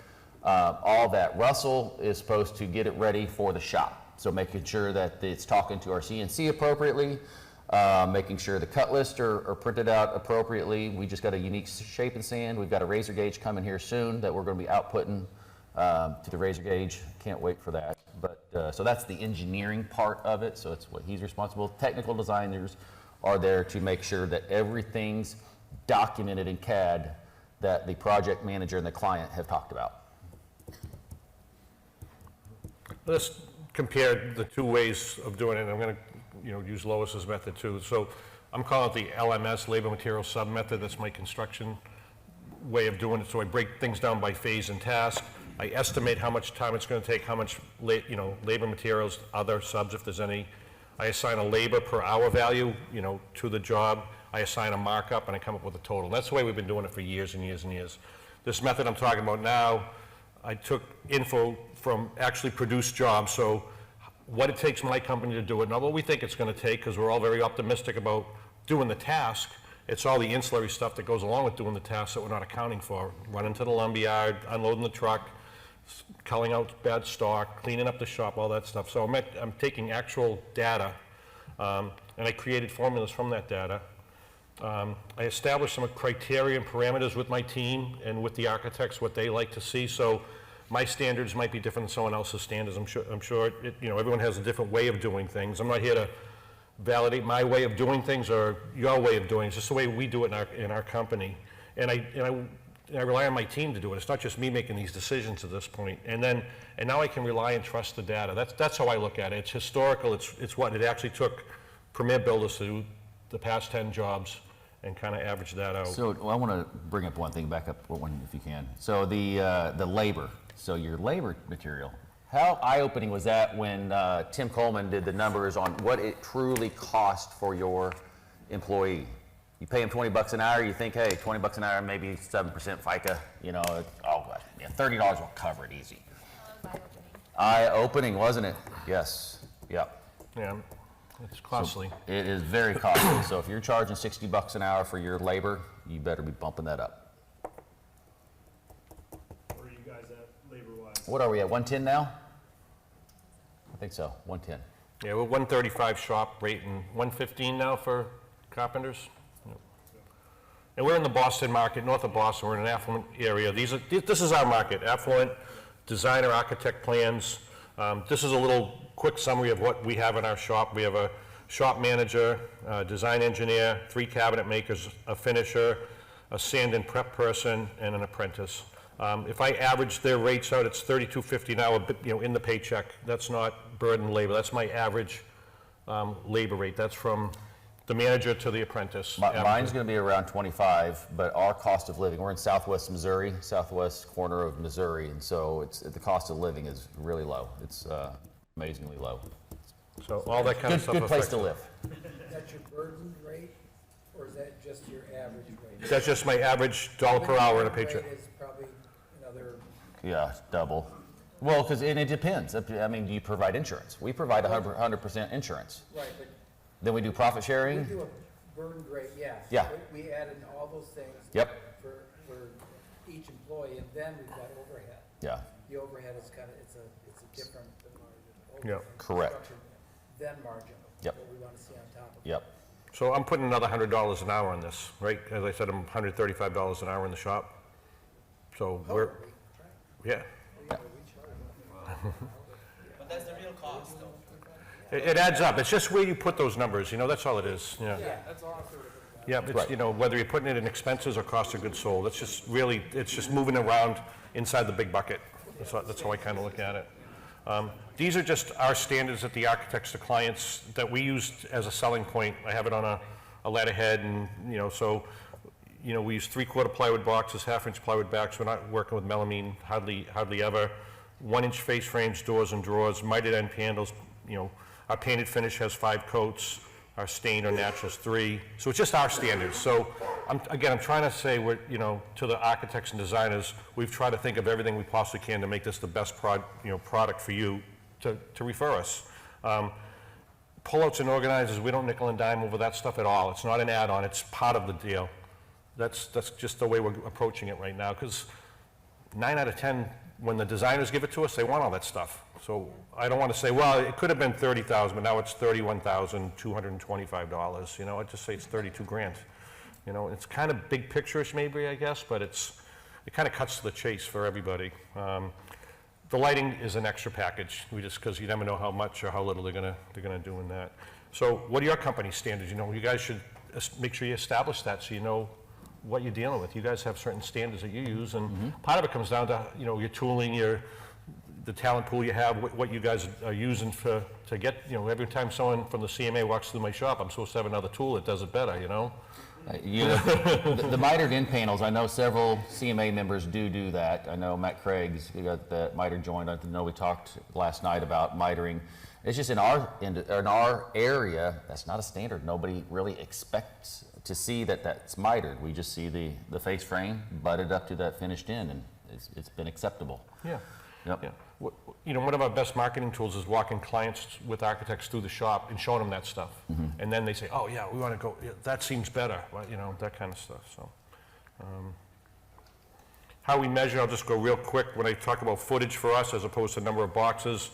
all that. Russell is supposed to get it ready for the shop. So making sure that it's talking to our CNC appropriately, making sure the cut lists are printed out appropriately. We just got a unique shape and sand. We've got a razor gauge coming here soon that we're going to be outputting to the razor gauge. Can't wait for that. But so that's the engineering part of it. So it's what he's responsible. Technical designers are there to make sure that everything's documented in CAD that the project manager and the client have talked about. Let's compare the 2 ways of doing it. I'm going to use Lois's method too. So I'm calling it the LMS, labor material sub method. That's my construction way of doing it. So I break things down by phase and task. I estimate how much time it's going to take, how much labor materials, other subs if there's any. I assign a labor per hour value, to the job. I assign a markup and I come up with a total. That's the way we've been doing it for years and years and years. This method I'm talking about now, I took info from actually produced jobs. So what it takes my company to do it, not what we think it's going to take, because we're all very optimistic about doing the task. It's all the ancillary stuff that goes along with doing the task that we're not accounting for. Running to the lumberyard, unloading the truck, culling out bad stock, cleaning up the shop, all that stuff. So I'm taking actual data, and I created formulas from that data. I established some criteria and parameters with my team and with the architects, what they like to see. So my standards might be different than someone else's standards. I'm sure everyone has a different way of doing things. I'm not here to validate my way of doing things or your way of doing it. It's just the way we do it in our company. And I rely on my team to do it. It's not just me making these decisions at this point. And now I can rely and trust the data. That's how I look at it. It's historical. It's what it actually took premier builders to do the past 10 jobs and kind of average that out. So I want to bring up one thing, back up one if you can. So the labor. So your labor material, how eye-opening was that when Tim Coleman did the numbers on what it truly cost for your employee? You pay him $20 an hour, you think, hey, $20 an hour, maybe 7% FICA, $30 will cover it easy. Eye-opening, wasn't it? Yes, yep. Yeah, it's costly. So it is very costly. So if you're charging $60 an hour for your labor, you better be bumping that up. Where are you guys at labor-wise? What are we at, 110 now? I think so, 110. Yeah, we're 135 shop rate and 115 now for carpenters. Yep. And we're in the Boston market, north of Boston. We're in an affluent area. This is our market, affluent, designer, architect plans. This is a little quick summary of what we have in our shop. We have a shop manager, design engineer, 3 cabinet makers, a finisher, a sand and prep person, and an apprentice. If I average their rates out, it's $32.50 an hour, but, in the paycheck. That's not burden labor. That's my average labor rate. That's from the manager to the apprentice. Mine's going to be around 25, but our cost of living, we're in southwest Missouri, southwest corner of Missouri, and so the cost of living is really low. It's amazingly low. So all that kind of stuff. Good place to live. Is that your burden rate, or is that just your average rate? That's just my average dollar per hour in a paycheck. Rate is probably another, Yeah, double. Well, because it depends. I mean, do you provide insurance? We provide 100% insurance. right, but Then we do profit we sharing. do a burden rate, yes. Yeah. We added all those things. Yep. For each employee, and then we've got overhead. Yeah. The overhead is kind of, it's a different. Yep. Correct. structure than margin. Yep. What we want to see on top of it. Yep. So I'm putting another $100 an hour on this, right? As I said, I'm $135 an hour in the shop. So we're, yeah. But that's the real cost, though. It adds up. It's just where you put those numbers, that's all it is, yeah. That's awesome. Yeah, it's, Right. whether you're putting it in expenses or cost of goods sold, it's just really, it's just moving around inside the big bucket. That's how I kind of look at it. These are just our standards that the architects to clients that we used as a selling point. I have it on a letterhead, and, so, we use 3/4 plywood boxes, 1/2-inch plywood backs. We're not working with melamine hardly ever. 1-inch face frames, doors and drawers, mitered end panels. Our painted finish has 5 coats. Our stain or natural is 3. So it's just our standards. So I'm trying to say to the architects and designers, we've tried to think of everything we possibly can to make this the best product for you to refer us. Pullouts and organizers, we don't nickel and dime over that stuff at all. It's not an add-on, it's part of the deal. That's just the way we're approaching it right now, because 9 out of 10, when the designers give it to us, they want all that stuff. So I don't want to say, well, it could have been $30,000, but now it's $31,225. I just say it's 32 grand. It's kind of big picture-ish maybe, I guess, but it kind of cuts to the chase for everybody. The lighting is an extra package. Because you never know how much or how little they're gonna do in that. So what are your company's standards? You guys should make sure you establish that so you know what you're dealing with. You guys have certain standards that you use, and part of it comes down to your tooling, the talent pool you have, what you guys are using to get. Every time someone from the CMA walks through my shop, I'm supposed to have another tool that does it better. The mitered end panels, I know several CMA members do that. I know Matt Craig's got that miter joint. I know we talked last night about mitering. It's just in our area, that's not a standard. Nobody really expects to see that's mitered. We just see the face frame butted up to that finished end, and it's been acceptable. Yeah. Yep. Yeah. One of our best marketing tools is walking clients with architects through the shop and showing them that stuff. And then they say, oh yeah, we want to go, that seems better, that kind of stuff. So, how we measure, I'll just go real quick. When I talk about footage for us as opposed to number of boxes,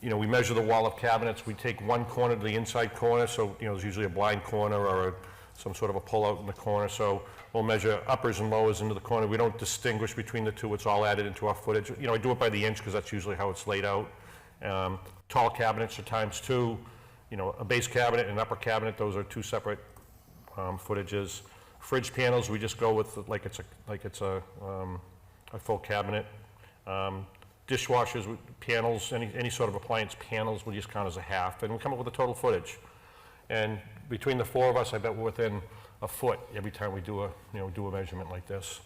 we measure the wall of cabinets. We take one corner to the inside corner, so there's usually a blind corner or some sort of a pull-out in the corner. So we'll measure uppers and lowers into the corner. We don't distinguish between the two. It's all added into our footage. I do it by the inch because that's usually how it's laid out. Tall cabinets are ×2. A base cabinet and an upper cabinet, those are 2 separate footages. Fridge panels, we just go with like it's a full cabinet. Dishwashers, panels, any sort of appliance panels, we just count as a half, and we come up with a total footage. And between the 4 of us, I bet we're within a foot every time we do a measurement like this.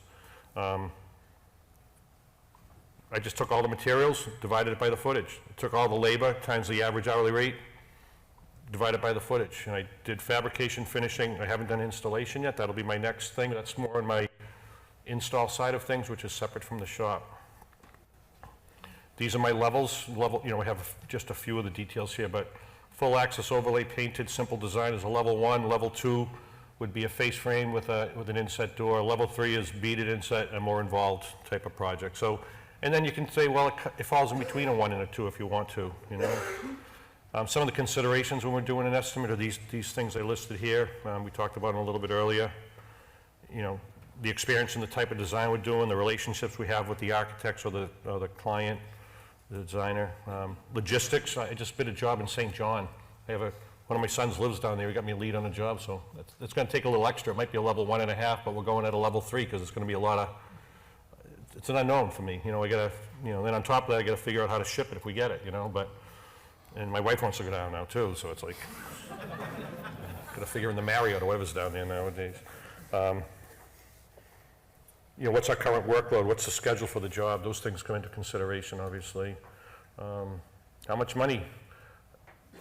I just took all the materials, divided it by the footage. Took all the labor times the average hourly rate, divided by the footage. And I did fabrication, finishing. I haven't done installation yet. That'll be my next thing. That's more on my install side of things, which is separate from the shop. These are my levels. I have just a few of the details here, but full access overlay painted simple design is a level 1. Level 2 would be a face frame with an inset door. Level 3 is beaded inset, a more involved type of project. So, and then you can say, well, it falls in between a 1 and a 2 if you want to. Some of the considerations when we're doing an estimate are these things I listed here. We talked about them a little bit earlier. The experience and the type of design we're doing, the relationships we have with the architects or the client, the designer. Logistics, I just bid a job in St. John. I have a one of my sons lives down there, he got me a lead on the job, so it's gonna take a little extra. It might be a level 1.5, but we're going at a level 3, because it's gonna be a lot of, it's an unknown for me, you know, I gotta, you know, then on top of that, I gotta figure out how to ship it if we get it, you know, but, and my wife wants to go down now too, so it's like, gotta figure in the Marriott or whatever's down there nowadays. You know, what's our current workload, what's the schedule for the job, those things come into consideration, obviously. How much money?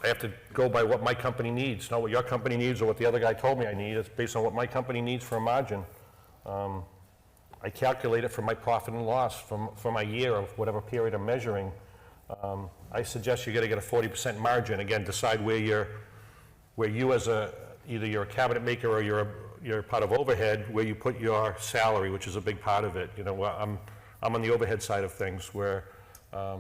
I have to go by what my company needs, not what your company needs or what the other guy told me I need. It's based on what my company needs for a margin. I calculate it from my profit and loss for my year of whatever period I'm measuring. I suggest you gotta get a 40% margin. Again, decide where you as either you're a cabinet maker or you're part of overhead, where you put your salary, which is a big part of it. You know, I'm on the overhead side of things, where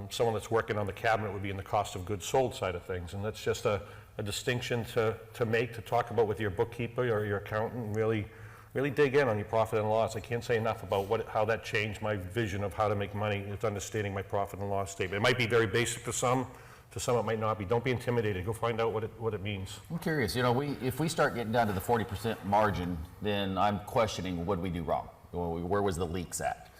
someone that's working on the cabinet would be in the cost of goods sold side of things. And that's just a distinction to make, to talk about with your bookkeeper or your accountant, and really dig in on your profit and loss. I can't say enough about how that changed my vision of how to make money. It's understanding my profit and loss statement. It might be very basic to some it might not be. Don't be intimidated. Go find out what it means. I'm curious, you know, if we start getting down to the 40% margin, then I'm questioning what did we do wrong? Where was the leaks at?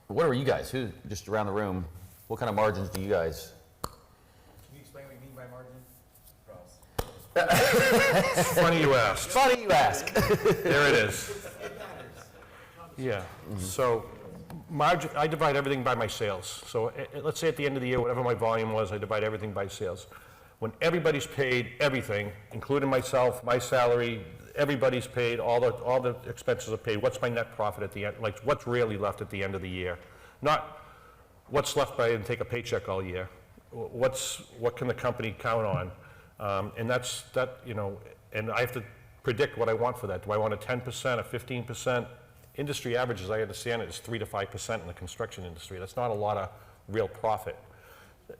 What are you guys, who, just around the room, what kind of margins do you guys? Can you explain what you mean by margin? It's funny you ask. Funny you ask. There it is. Yeah, so margin, I divide everything by my sales. So let's say at the end of the year, whatever my volume was, I divide everything by sales. When everybody's paid everything, including myself, my salary, everybody's paid, all the expenses are paid, what's my net profit at the end? Like, what's really left at the end of the year? Not what's left by and take a paycheck all year. What can the company count on? And you know, and I have to predict what I want for that. Do I want a 10%, a 15%? Industry average, as I understand it, is 3 to 5% in the construction industry. That's not a lot of real profit.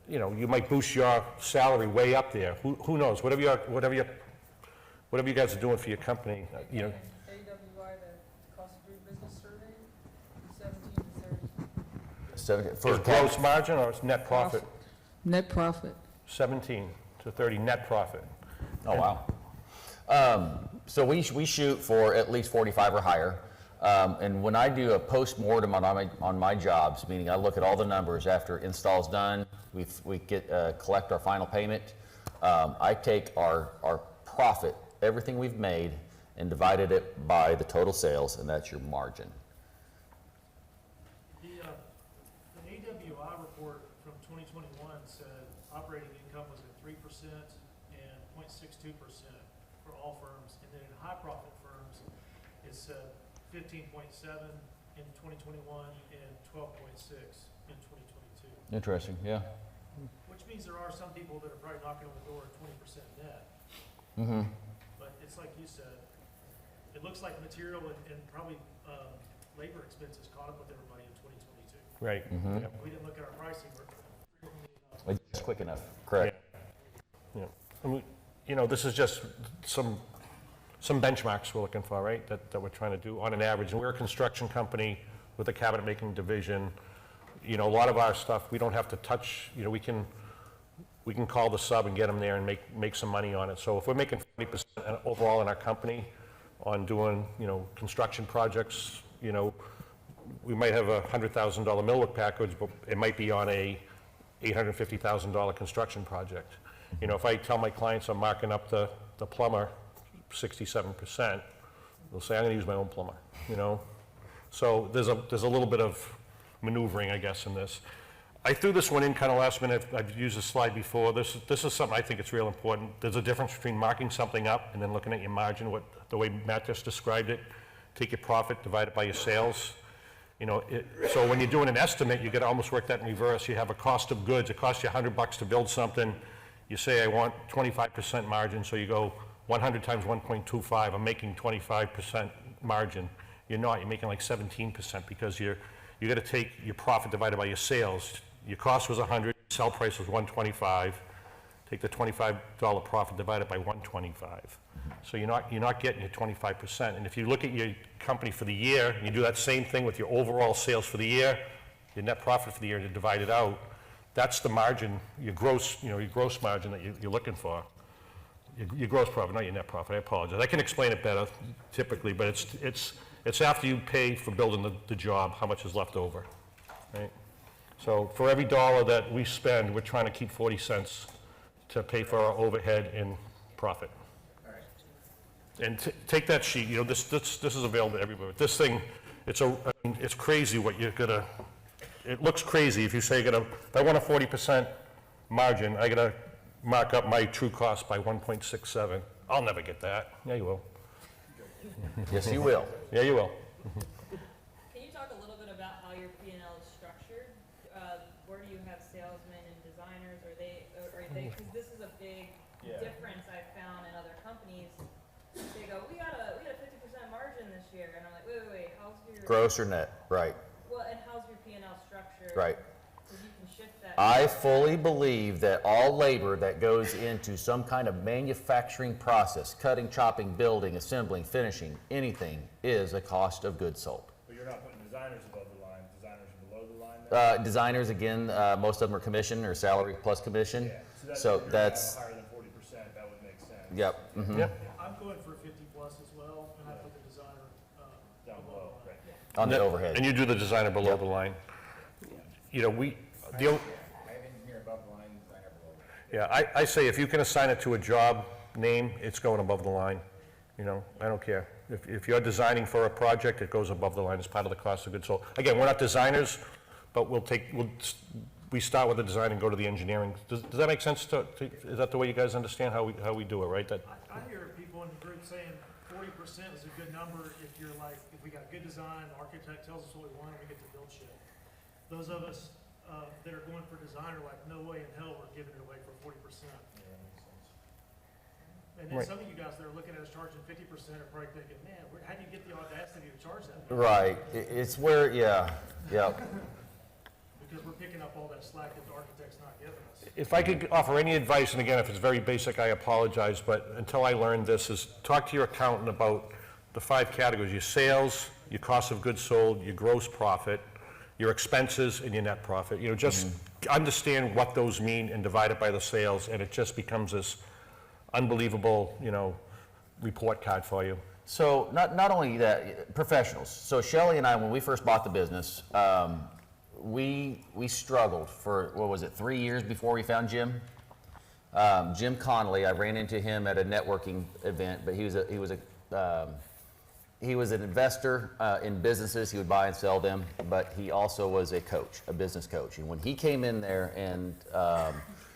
You know, you might boost your salary way up there. Who knows? Whatever you guys are doing for your company, you know. AWI, the cost of doing business survey, 17 to 30. 7 For gross margin or it's net profit? Net profit. 17 to 30 net profit. Oh, wow. So we shoot for at least 45 or higher. And when I do a post-mortem on my jobs, meaning I look at all the numbers after install's done, we collect our final payment, I take our profit, everything we've made, and divided it by the total sales, and that's your margin. The AWI report from 2021 said operating income was at 3% and 0.62% for all firms, and then in high profit firms, it said 15.7 in 2021 and 12.6 in 2022. Interesting, yeah. Which means there are some people that are probably knocking on the door at 20% net. Mm-hmm. But it's like you said, it looks like material and probably labor expenses caught up with everybody in 2022. Right. Mm-hmm. We didn't look at our pricing. It's quick enough, correct. Yeah. And you know, this is just some benchmarks we're looking for, right, that we're trying to do on an average. And we're a construction company with a cabinet making division. You know, a lot of our stuff, we don't have to touch, you know, we can call the sub and get them there and make some money on it. So if we're making 40% overall in our company on doing, you know, construction projects, you know, we might have a $100,000 millwork package, but it might be on a $850,000 construction project. You know, if I tell my clients I'm marking up the plumber 67%, they'll say, I'm gonna use my own plumber, you know? So there's a little bit of maneuvering, I guess, in this. I threw this one in kind of last minute. I've used this slide before. This is something I think it's real important. There's a difference between marking something up and then looking at your margin, the way Matt just described it. Take your profit, divide it by your sales. You know, so when you're doing an estimate, you gotta almost work that in reverse. You have a cost of goods. It costs you $100 to build something. You say, I want 25% margin, so you go 100 times 1.25, I'm making 25% margin. You're not, you're making like 17% because you got to take your profit divided by your sales. Your cost was 100, sell price was 125. Take the $25 profit divided by 125. So you're not getting your 25%. And if you look at your company for the year, and you do that same thing with your overall sales for the year, your net profit for the year, and you divide it out, that's the margin, your gross margin that you're looking for. your gross profit, not your net profit, I apologize. I can explain it better typically, but it's after you pay for building the job, how much is left over, right? So for every dollar that we spend, we're trying to keep 40 cents to pay for our overhead and profit. And take that sheet, you know, this is available to everybody. This thing, it's crazy what you're gonna, it looks crazy if you say if I want a 40% margin, I gotta mark up my true cost by 1.67. I'll never get that. Yeah, you will. Yes, you will. Yeah, you will. Can you talk a little bit about how your P&L is structured? Where do you have salesmen and designers? Are they, because this is a big difference I've found in other companies. They go, we got a 50% margin this year, and I'm like, wait, how's your Gross or net, right, Well, and how's your P&L structured? right. Because you can shift that. I fully believe that all labor that goes into some kind of manufacturing process, cutting, chopping, building, assembling, finishing, anything, is a cost of goods sold. But you're not putting designers above the line, designers are below the line now? Designers, again, most of them are commission or salary plus commission. Yeah, So if you're that's, higher than 40%, that would make sense. yep. Mhm. Yep. I'm going for 50 plus as well, and I put the designer, Down below, right. On the overhead. And you do the designer below the line. You know, I have engineer above the line, designer below. Yeah, I say if you can assign it to a job name, it's going above the line. You know, I don't care. If you're designing for a project, it goes above the line as part of the cost of goods sold. Again, we're not designers, but we start with the design and go to the engineering. Does that make sense is that the way you guys understand how we do it, right? I hear people in the group saying 40% is a good number if you're like, if we got good design, the architect tells us what we want, and we get to build shit. Those of us that are going for design are like, no way in hell we're giving it away for 40%. And then Right. some of you guys that are looking at us charging 50% are probably thinking, man, how do you get the audacity to charge that? Right, it's where, yeah. Because we're picking up all that slack that the architect's not giving us. If I could offer any advice, and again, if it's very basic, I apologize, but until I learned this, is talk to your accountant about the 5 categories: your sales, your cost of goods sold, your gross profit, your expenses, and your net profit. You know, just understand what those mean and divide it by the sales, and it just becomes this unbelievable, you know, report card for you. So not only that, professionals. So Shelley and I, when we first bought the business, we struggled for, what was it, 3 years before we found Jim? Jim Connolly, I ran into him at a networking event, but he was an investor in businesses. He would buy and sell them, but he also was a coach, a business coach. And when he came in there and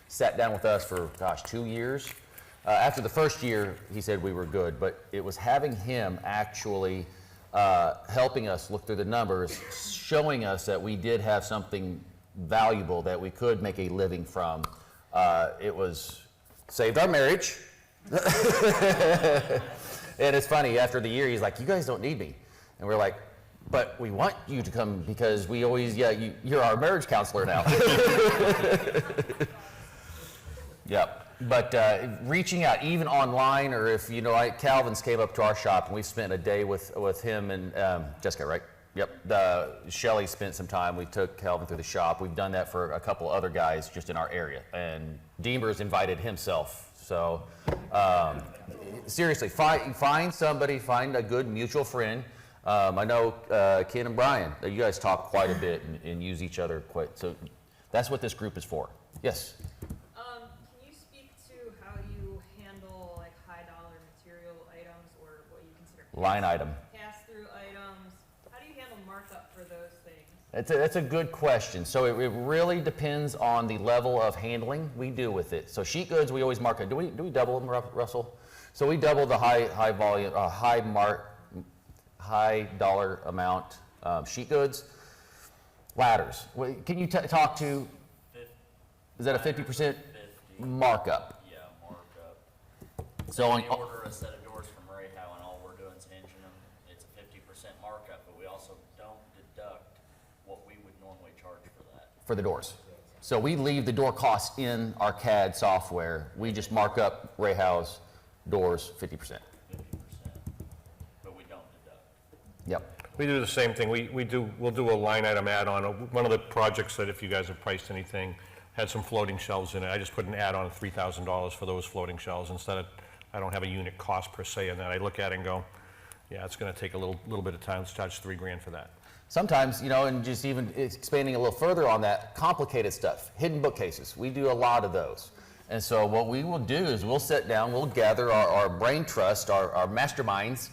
sat down with us for, 2 years, after the first year, he said we were good, but it was having him actually helping us look through the numbers, showing us that we did have something valuable that we could make a living from. It was saved our marriage. And it's funny, after the year, he's like, you guys don't need me. And we're like, but we want you to come because we always, you're our marriage counselor now. Yep. But reaching out, even online, or if, Calvin's came up to our shop and we spent a day with him and Jessica, right? Yep. Shelley spent some time. We took Calvin through the shop. We've done that for a couple other guys just in our area. And Deemer's invited himself. So seriously, find somebody, find a good mutual friend. I know Ken and Brian, you guys talk quite a bit and use each other quite. So that's what this group is for. Yes? Can you speak to how you handle like high dollar material items or what you consider Line item. pass-through items? How do you handle markup for those things? That's a good question. So it really depends on the level of handling we do with it. So sheet goods, we always mark it. Do we double them, Russell? So we double the high volume, high dollar amount sheet goods. Ladders. Can you talk to? Is that a 50% markup? Yeah, markup. So when you order a set of doors from Rayhow and all we're doing is hinging them, it's a 50% markup, but we also don't deduct what we would normally charge for that. For the doors. So we leave the door costs in our CAD software. We just mark up Rayhow's doors 50%. 50%, but we don't deduct. Yep. We do the same thing. We'll do a line item add-on. One of the projects that, if you guys have priced anything, had some floating shelves in it. I just put an add-on of $3,000 for those floating shelves instead of I don't have a unit cost per se in that. I look at it and go, yeah, it's gonna take a little bit of time, let's charge $3,000 for that. Sometimes, you know, and just even expanding a little further on that, complicated stuff, hidden bookcases. We do a lot of those. And so what we will do is we'll sit down, we'll gather our brain trust, our masterminds,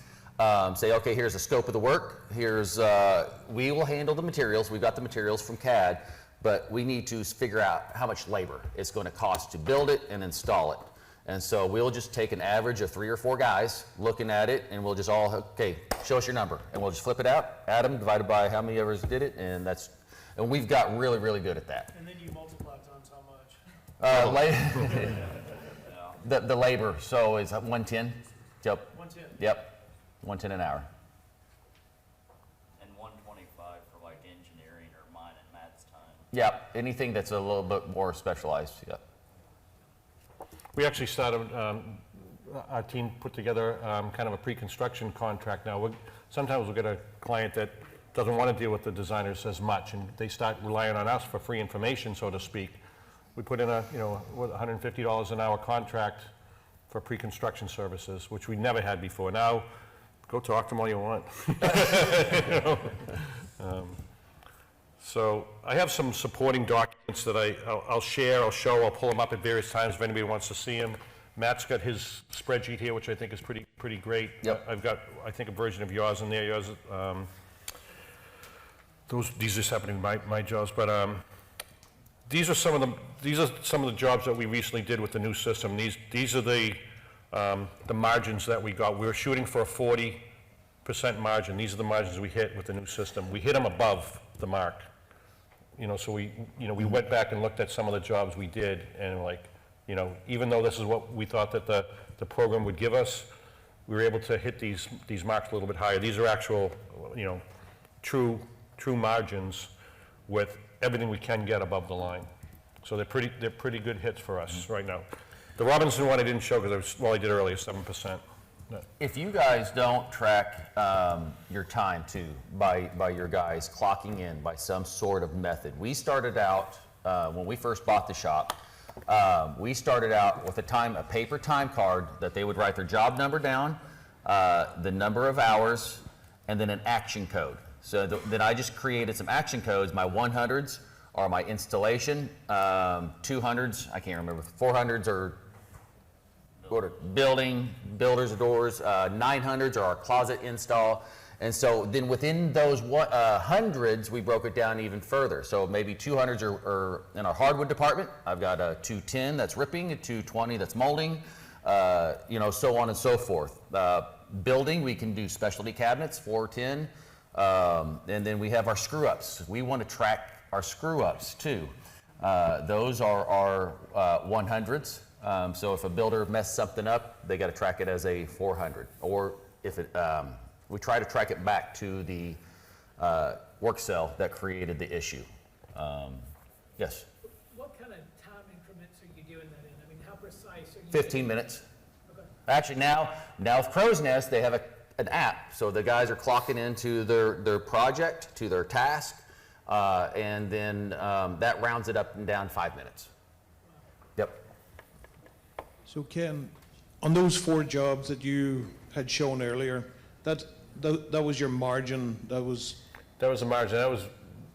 say, okay, here's the scope of the work, we will handle the materials, we've got the materials from CAD, but we need to figure out how much labor it's going to cost to build it and install it. And so we'll just take an average of 3 or 4 guys looking at it, and we'll just all, okay, show us your number, and we'll just flip it out, add them, divided by how many others did it, and we've got really, really good at that. And then you multiply times how much? The labor, so it's 110. Yep. 110. Yep. 110 an hour. And 125 for like engineering or mine and Matt's time. Yep. Anything that's a little bit more specialized. Yep. We actually started, our team put together kind of a pre-construction contract now. Sometimes we'll get a client that doesn't want to deal with the designers as much, and they start relying on us for free information, so to speak. We put in a, $150 an hour contract for pre-construction services, which we never had before. Now, go talk to them all you want. So I have some supporting documents that I'll share, I'll show, I'll pull them up at various times if anybody wants to see them. Matt's got his spreadsheet here, which I think is pretty great. Yep. I've got, I think, a version of yours in there. Yours, these just happen to be my jobs, but these are some of the jobs that we recently did with the new system. These are the margins that we got. We were shooting for a 40% margin. These are the margins we hit with the new system. We hit them above the mark. So we went back and looked at some of the jobs we did, and even though this is what we thought that the program would give us, we were able to hit these marks a little bit higher. These are actual, true margins with everything we can get above the line. So they're pretty good hits for us right now. The Robinson one I didn't show because I did earlier, 7%. If you guys don't track your time too, by your guys clocking in by some sort of method. We started out, when we first bought the shop, we started out with a paper time card that they would write their job number down, the number of hours, and then an action code. So then I just created some action codes. My 100s are my installation, 200s, I can't remember, 400s are builders of doors, 900s are our closet install. And so then within those hundreds, we broke it down even further. So maybe 200s are in our hardwood department. I've got a 210 that's ripping, a 220 that's molding, so on and so forth. Building, we can do specialty cabinets, 410. And then we have our screw ups. We want to track our screw ups too. Those are our 100s. So if a builder messed something up, they got to track it as a 400. Or if we try to track it back to the work cell that created the issue. Yes? What kind of time increments are you doing that in? I mean, how precise are you? 15 minutes. Okay. Actually, now with Crow's Nest, they have an app. So the guys are clocking into their project, to their task, and then that rounds it up and down 5 minutes. Yep. So Ken, on those 4 jobs that you had shown earlier, that was your margin. That was a margin. That was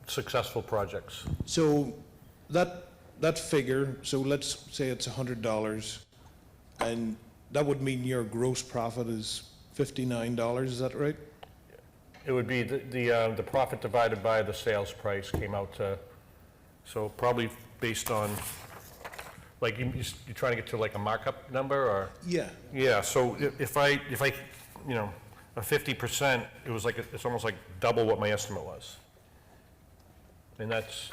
successful projects. So that figure. So let's say it's $100, and that would mean your gross profit is $59. Is that right? It would be the profit divided by the sales price came out to, so probably based on, like you're trying to get to like a markup number or? Yeah. Yeah, so if I a 50%, it's almost like double what my estimate was. And that's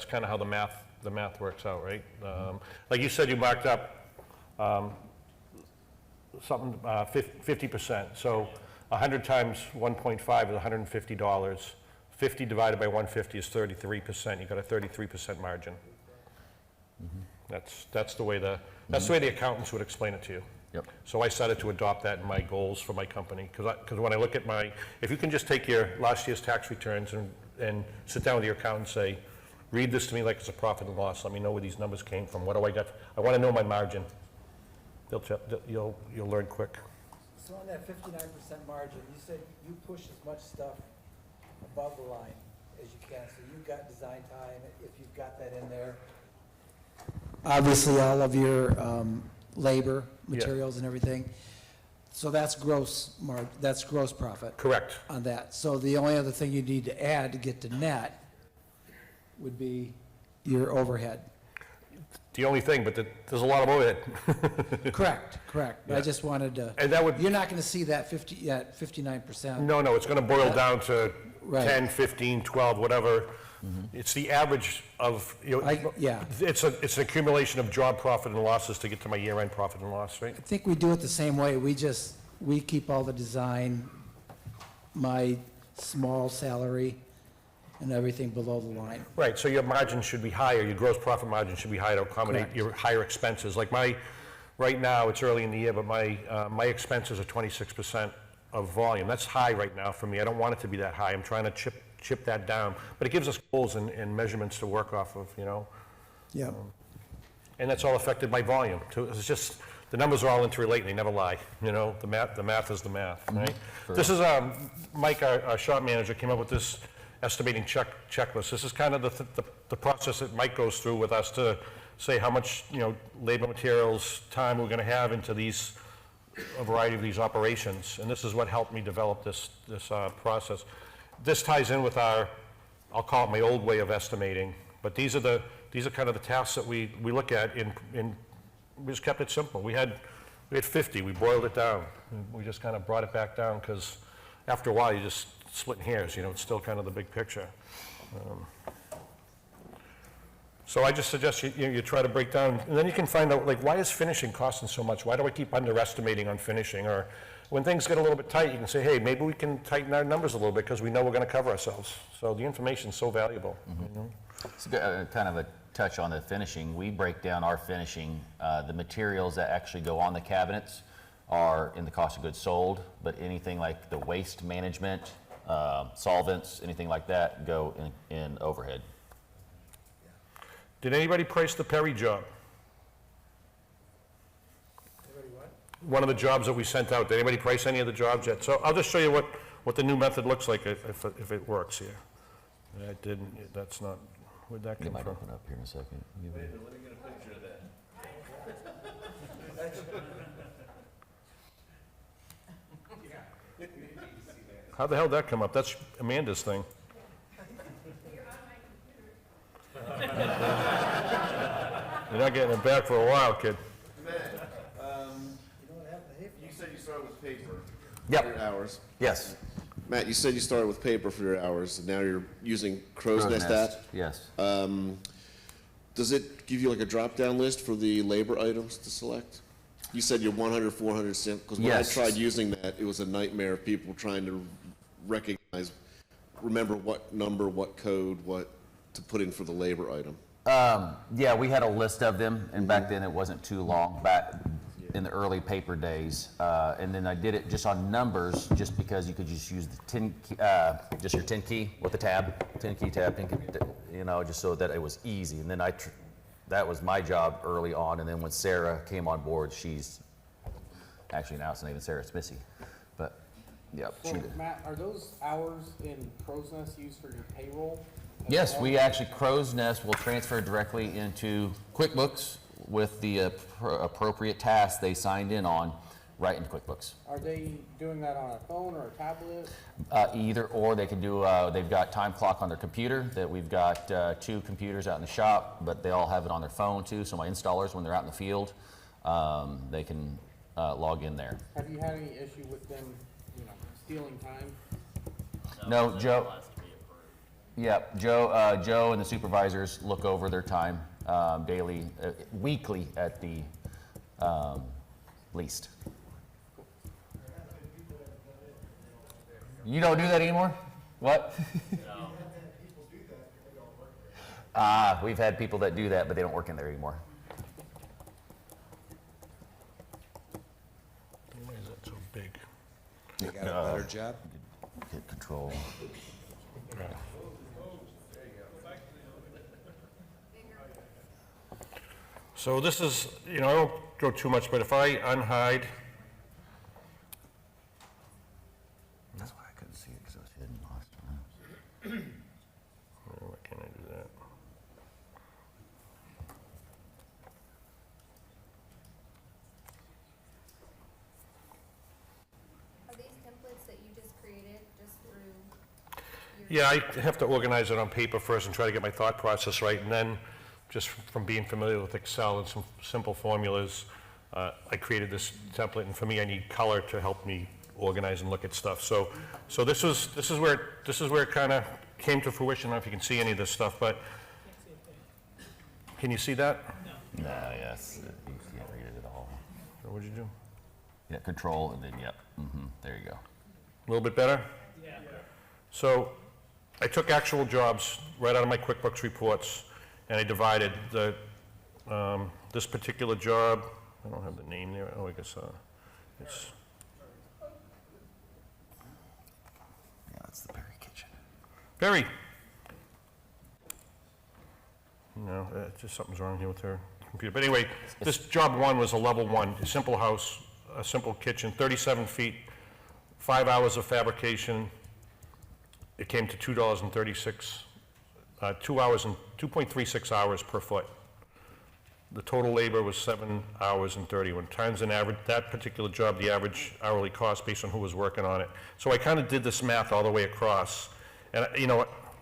kind of how the math works out, right? Like you said, you marked up something 50%. So 100 times 1.5 is $150. 50 divided by 150 is 33%. You got a 33% margin. That's the way the accountants would explain it to you. Yep. So I started to adopt that in my goals for my company because when I look at if you can just take your last year's tax returns and sit down with your accountant and say, read this to me like it's a profit and loss. Let me know where these numbers came from. What do I got? I want to know my margin. You'll learn quick. So on that 59% margin, you said you push as much stuff above the line as you can, so you've got design time, if you've got that in there. Obviously, all of your labor, materials and everything. So that's gross profit. Correct. On that. So the only other thing you need to add to get to net would be your overhead. The only thing, but there's a lot of overhead. Correct. But I just wanted to, And that would, you're not gonna see that 59%. no, it's gonna boil down to Right. 10, 15, 12, whatever. It's the average of, yeah. it's an accumulation of job profit and losses to get to my year-end profit and loss, right? I think we do it the same way. We keep all the design, my small salary, and everything below the line. Right, so your margin should be higher, your gross profit margin should be higher to accommodate Correct. your higher expenses. Like right now, it's early in the year, but my expenses are 26% of volume. That's high right now for me. I don't want it to be that high. I'm trying to chip that down. But it gives us goals and measurements to work off of, Yeah. And that's all affected by volume, too. It's just, the numbers are all interrelated, they never lie, The math is the math, right? This is, Mike, our shop manager, came up with this estimating checklist. This is kind of the process that Mike goes through with us to say how much, labor, materials, time we're gonna have into a variety of these operations. And this is what helped me develop this process. This ties in with I'll call it my old way of estimating, but these are kind of the tasks that we look at we just kept it simple. We had 50, we boiled it down. We just kind of brought it back down because after a while you just splitting hairs, it's still kind of the big picture. So I just suggest you try to break down, and then you can find out, why is finishing costing so much? Why do I keep underestimating on finishing? Or when things get a little bit tight, you can say, hey, maybe we can tighten our numbers a little bit because we know we're going to cover ourselves. So the information's so valuable. It's kind of a touch on the finishing. We break down our finishing. The materials that actually go on the cabinets are in the cost of goods sold, but anything like the waste management, solvents, anything like that go in overhead. Did anybody price the Perry job? Anybody what? One of the jobs that we sent out, did anybody price any of the jobs yet? So I'll just show you what the new method looks like if it works here. I didn't, that's not, where'd that It come might from? open up here in a second. Let me get a picture of that. How'd the hell that come up? That's Amanda's thing. You're not getting it back for a while, kid. Matt, you said you started with paper. Yep. For your hours. Yes. Matt, you said you started with paper for your hours, and now you're using Crow's Nest app? Yes. Does it give you like a drop-down list for the labor items to select? You said you're 100, 400, because when Yes. I tried using that, it was a nightmare of people trying to remember what number, what code, what to put in for the labor item. Yeah, we had a list of them, and back then it wasn't too long, back in the early paper days. And then I did it just on numbers, just because you could just use the 10 key, just your 10 key with the tab, 10 key tab, 10 key, just so that it was easy. And then that was my job early on. And then when Sarah came on board, she's actually now it's not even Sarah, it's Missy. But yep, So, she did. Matt, are those hours in Crow's Nest used for your payroll? Yes, we actually, Crow's Nest will transfer directly into QuickBooks with the appropriate tasks they signed in on right in QuickBooks. Are they doing that on a phone or a tablet? Either or, they can do, they've got time clock on their computer, that we've got 2 computers out in the shop, but they all have it on their phone too, so my installers, when they're out in the field, they can log in there. Have you had any issue with them, stealing time? No, Joe. Yep, Joe and the supervisors look over their time daily, weekly at the least. You don't do that anymore? What? We've had people that do that, but they don't work in there anymore. Why is that so big? You got a better job? Hit control. Right. So this is, I don't go too much, but if I unhide, That's why I couldn't see it, because it was hidden last time. why can't I do that? Are these templates that you just created just through Yeah, I have to organize it on paper first and try to get my thought process right, and then, just from being familiar with Excel and some simple formulas, I created this template, and for me, I need color to help me organize and look at stuff. So this is where it kind of came to fruition. I don't know if you can see any of this stuff, but can you see that? No, yes, you can't read it at all. So what'd you do? Yeah, control, and then, yep, there you go. A little bit better? Yeah. So I took actual jobs right out of my QuickBooks reports, and I divided this particular job. I don't have the name there. Oh, I guess it's. Yeah, it's the Perry kitchen. Perry. No, just something's wrong here with her computer. But anyway, this job 1 was a level 1, a simple house, a simple kitchen, 37 feet, 5 hours of fabrication. It came to $2.36, 2 hours and 2.36 hours per foot. The total labor was 7 hours and 31. Times an average, that particular job, the average hourly cost based on who was working on it. So I kind of did this math all the way across. And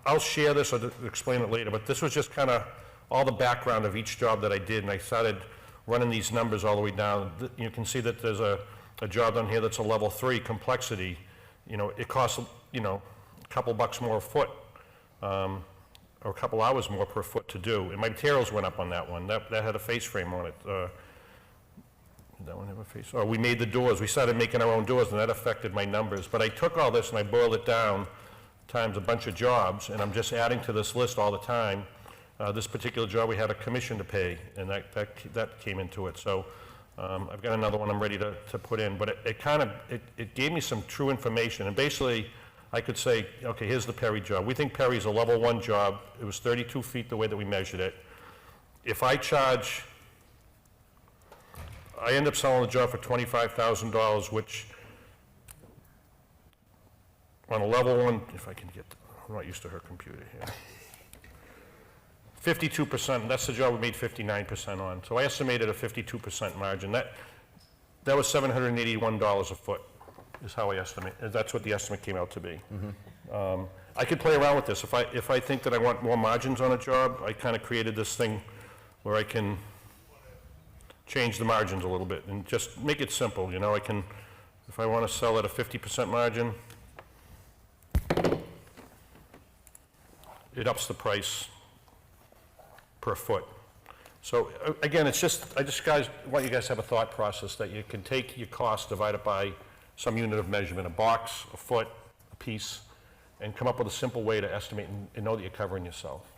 I'll share this or explain it later, but this was just kind of all the background of each job that I did, and I started running these numbers all the way down. You can see that there's a job down here that's a level 3 complexity. It costs, a couple bucks more a foot, or a couple hours more per foot to do. And my materials went up on that one. That had a face frame on it. Did that one have a face? Oh, we made the doors. We started making our own doors, and that affected my numbers. But I took all this and I boiled it down times a bunch of jobs, and I'm just adding to this list all the time. This particular job, we had a commission to pay, and that came into it. So I've got another one I'm ready to put in. But it gave me some true information. And basically, I could say, okay, here's the Perry job. We think Perry's a level 1 job. It was 32 feet the way that we measured it. If I end up selling the job for $25,000, which on a level 1, if I can get, I'm not used to her computer here. 52%, that's the job we made 59% on. So I estimated a 52% margin. That was $781 a foot. Is how I estimate. That's what the estimate came out to be. I could play around with this. If I think that I want more margins on a job, I kind of created this thing where I can change the margins a little bit and just make it simple. I can, if I want to sell at a 50% margin, it ups the price per foot. So again, I just want you guys to have a thought process that you can take your cost, divide it by some unit of measurement, a box, a foot, a piece, and come up with a simple way to estimate and know that you're covering yourself.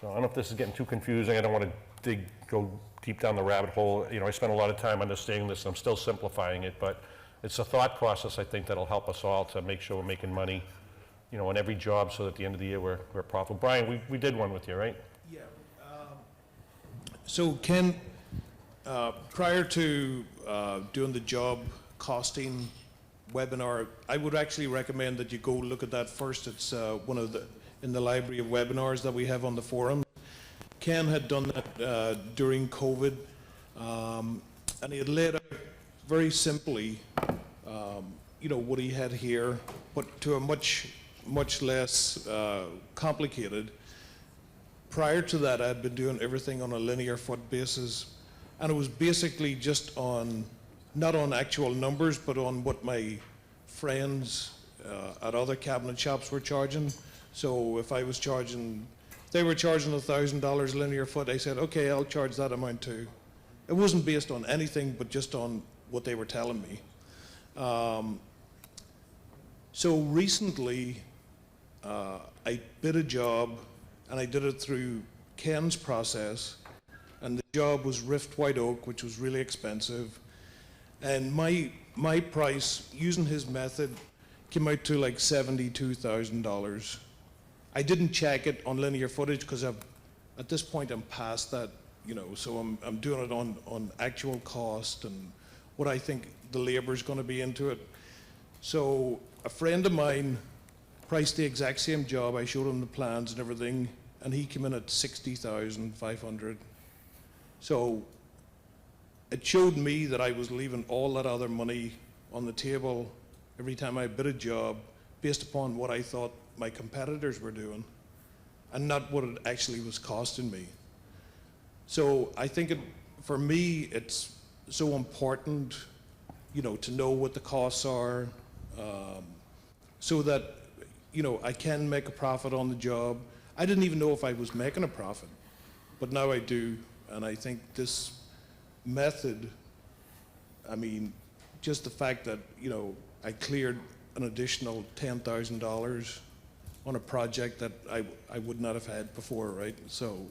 So I don't know if this is getting too confusing. I don't want to go deep down the rabbit hole. I spent a lot of time understanding this, and I'm still simplifying it, but it's a thought process, I think, that'll help us all to make sure we're making money, on every job, so that at the end of the year we're profitable. Brian, we did one with you, right? Yeah. So Ken, prior to doing the job costing webinar, I would actually recommend that you go look at that first. It's one of in the library of webinars that we have on the forum. Ken had done that during COVID, and he had laid out very simply, what he had here, but to a much less complicated. Prior to that, I'd been doing everything on a linear foot basis, and it was basically just not on actual numbers, but on what my friends at other cabinet shops were charging. So if they were charging $1,000 linear foot, I said, okay, I'll charge that amount too. It wasn't based on anything, but just on what they were telling me. So recently, I bid a job, and I did it through Ken's process, and the job was Rift White Oak, which was really expensive. And my price, using his method, came out to like $72,000. I didn't check it on linear footage because at this point I'm past that, so I'm doing it on actual cost and what I think the labor is going to be into it. So a friend of mine priced the exact same job. I showed him the plans and everything, and he came in at $60,500. So it showed me that I was leaving all that other money on the table every time I bid a job based upon what I thought my competitors were doing and not what it actually was costing me. So I think for me, it's so important, to know what the costs are, so that, I can make a profit on the job. I didn't even know if I was making a profit, but now I do. And I think this method, just the fact that, I cleared an additional $10,000 on a project that I would not have had before, right? So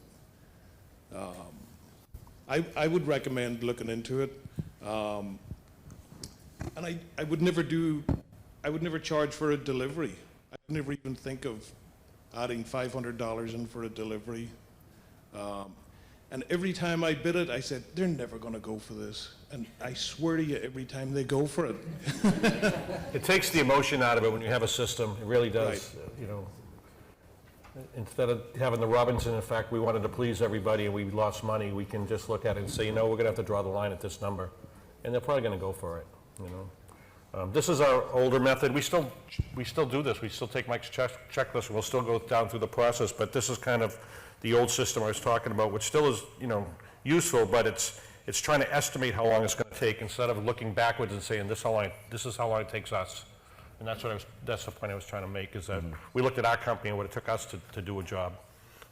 I would recommend looking into it. And I would never charge for a delivery. I would never even think of adding $500 in for a delivery. And every time I bid it, I said, they're never going to go for this. And I swear to you, every time they go for it. It takes the emotion out of it when you have a system. It really does. Instead of having the Robinson effect, we wanted to please everybody and we lost money, we can just look at it and say, we're going to have to draw the line at this number. And they're probably going to go for it, This is our older method. We still do this. We still take Mike's checklist and we'll still go down through the process, but this is kind of the old system I was talking about, which still is, useful, but it's trying to estimate how long it's going to take instead of looking backwards and saying this is how long it takes us. And that's the point I was trying to make, is that we looked at our company and what it took us to do a job.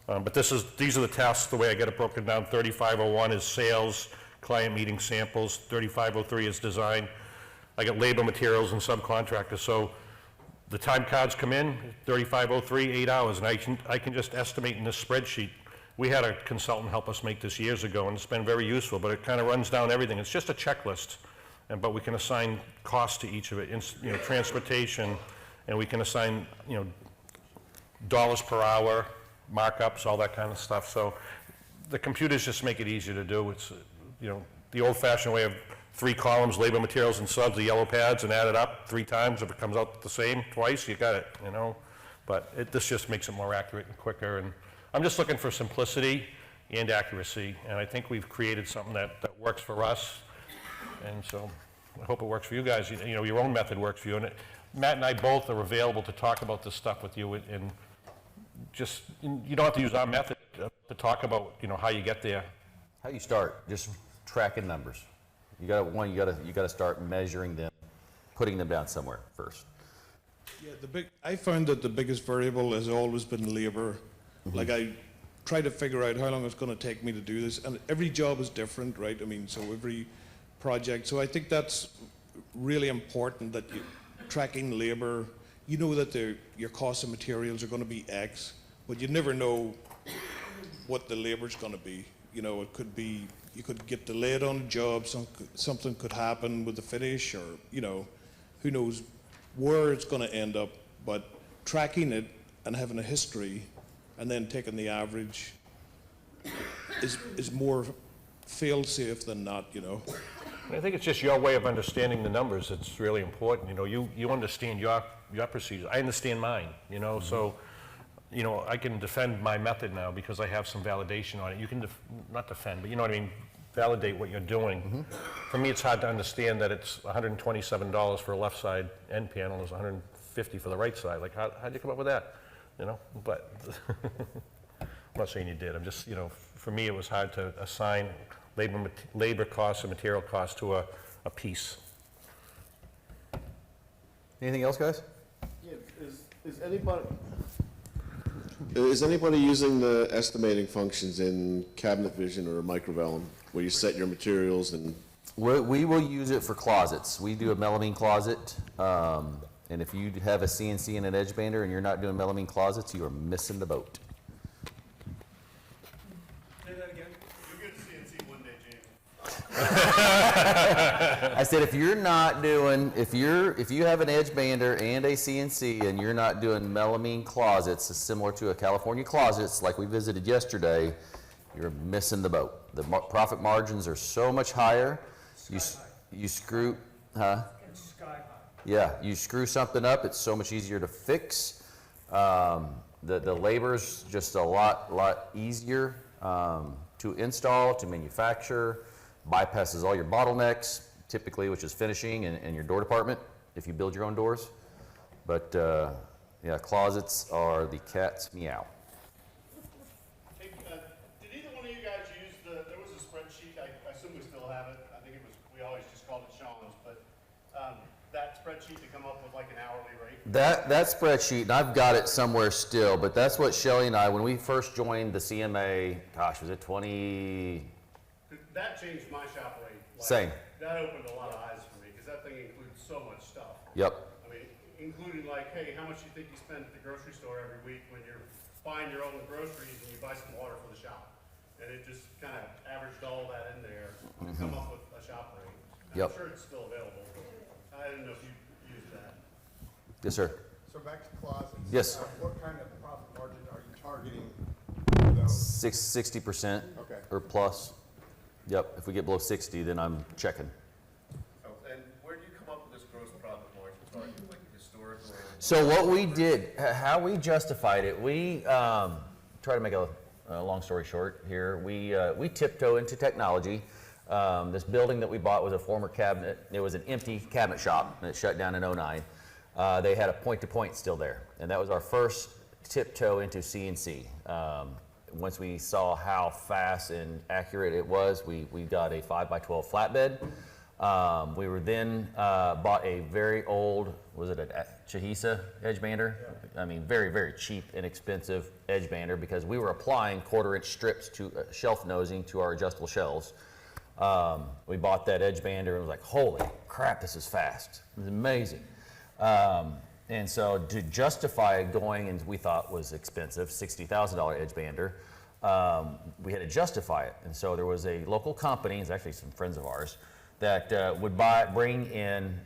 But these are the tasks, the way I get it broken down. 3501 is sales, client meeting samples. 3503 is design. I got labor, materials, and subcontractors. So the time cards come in, 3503, 8 hours, and I can just estimate in this spreadsheet. We had a consultant help us make this years ago, and it's been very useful, but it kind of runs down everything. It's just a checklist, but we can assign costs to each of it, transportation, and we can assign, dollars per hour, markups, all that kind of stuff. So the computers just make it easier to do. It's, the old-fashioned way of 3 columns, labor, materials, and subs, the yellow pads, and add it up 3 times. If it comes out the same twice, you got it, But this just makes it more accurate and quicker. And I'm just looking for simplicity and accuracy, and I think we've created something that works for us. And so I hope it works for you guys. Your own method works for you. And Matt and I both are available to talk about this stuff with you, and just, you don't have to use our method to talk about, how you get there. How you start, just tracking numbers. You gotta start measuring them, putting them down somewhere first. Yeah, I found that the biggest variable has always been labor. Like, I try to figure out how long it's going to take me to do this, and every job is different, right? So every project. So I think that's really important, that tracking labor. You know that your cost of materials are going to be X, but you never know what the labor's going to be. It could be, you could get delayed on a job, something could happen with the finish, or, who knows where it's going to end up. But tracking it and having a history and then taking the average is more fail-safe than not, I think it's just your way of understanding the numbers that's really important. You understand your procedures. I understand mine, so, I can defend my method now because I have some validation on it. You can not defend, but you know what I mean, validate what you're doing. For me, it's hard to understand that it's $127 for a left side end panel, is $150 for the right side. Like, how'd you come up with that? But I'm not saying you did. I'm just, for me, it was hard to assign labor costs and material costs to a piece. Anything else, guys? Yeah, is anybody using the estimating functions in Cabinet Vision or Microvellum, where you set your materials and? We will use it for closets. We do a melamine closet, and if you have a CNC and an edge bander and you're not doing melamine closets, you are missing the boat. Say that again. You'll get a CNC one day, James. I said, if you're not doing, if you have an edge bander and a CNC and you're not doing melamine closets, similar to a California closets like we visited yesterday, you're missing the boat. profit margins are so much higher. You screw, huh? It's sky high. Yeah, you screw something up, it's so much easier to fix. The labor's just a lot easier to install, to manufacture, bypasses all your bottlenecks, typically, which is finishing and your door department, if you build your own doors. But yeah, closets are the cat's meow. Hey, did either one of you guys use there was a spreadsheet, I assume we still have it, I think we always just called it Sean's, but that spreadsheet to come up with like an hourly rate? That spreadsheet, and I've got it somewhere still, but that's what Shelley and I, when we first joined the CMA, gosh, was it 20? That changed my shop rate. Like, Same. That opened a lot of eyes for me, because that thing includes so much stuff. Yep. I mean, including like, hey, how much you think you spend at the grocery store every week when you're buying your own groceries and you buy some water for the shop? And it just kind of averaged all that in there to come up with a shop rate. And Yep. I'm sure it's still available, but I didn't know if you used that. Yes, sir. So back to closets. Yes. What kind of profit margin are you targeting those? 60% Okay. or plus. Yep, if we get below 60, then I'm checking. Oh, and where do you come up with this gross profit margin target, like historical? So what we did, how we justified it, we try to make a long story short here. We tiptoe into technology. This building that we bought was a former cabinet. It was an empty cabinet shop, and it shut down in '09. They had a point-to-point still there, and that was our first tiptoe into CNC. Once we saw how fast and accurate it was, we got a 5x12 flatbed. We were then bought a very old, was it a Chihisa edge bander? Yeah. I mean, very, very cheap, inexpensive edge bander, because we were applying 1/4-inch strips to shelf nosing to our adjustable shelves. We bought that edge bander and was like, holy crap, this is fast. It was amazing. And so to justify going, and we thought was expensive, $60,000 edge bander, we had to justify it. And so there was a local company, it's actually some friends of ours, that would bring in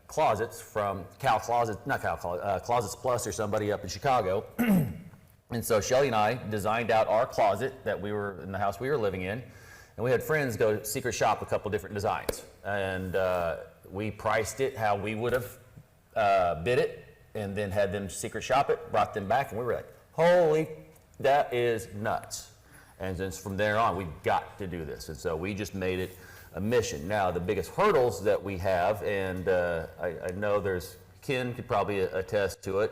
closets from Closets Plus or somebody up in Chicago. And so Shelley and I designed out our closet that we were in the house we were living in. And we had friends go secret shop a couple different designs. And we priced it how we would have bid it, and then had them secret shop it, brought them back, and we were like, holy, that is nuts. And then from there on, we've got to do this. And so we just made it a mission. Now, the biggest hurdles that we have, and I know Ken could probably attest to it,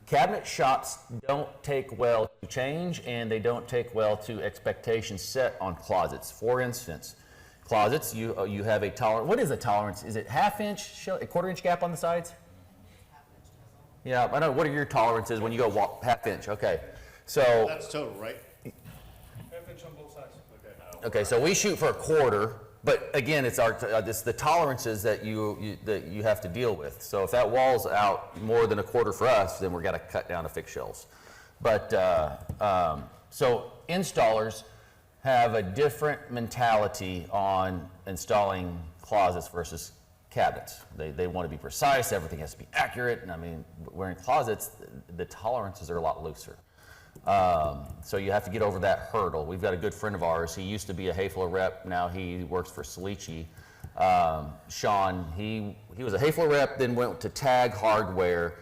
cabinet shops don't take well to change, and they don't take well to expectations set on closets. For instance, closets, you have a tolerance. What is a tolerance? Is it ½ inch, a 1/4-inch gap on the sides? Yeah, I know. What are your tolerances when you go ½ inch? Okay, so. That's total, right? Half-inch on both sides. Okay. Okay, so we shoot for 1/4, but again, it's the tolerances that you have to deal with. So if that wall's out more than 1/4 for us, then we're got to cut down to fix shelves. But so installers have a different mentality on installing closets versus cabinets. They want to be precise, everything has to be accurate, and I mean, we're in closets, the tolerances are a lot looser. So you have to get over that hurdle. We've got a good friend of ours, he used to be a Hayfler rep, now he works for Salici. Sean, he was a Hayfler rep, then went to Tag Hardware.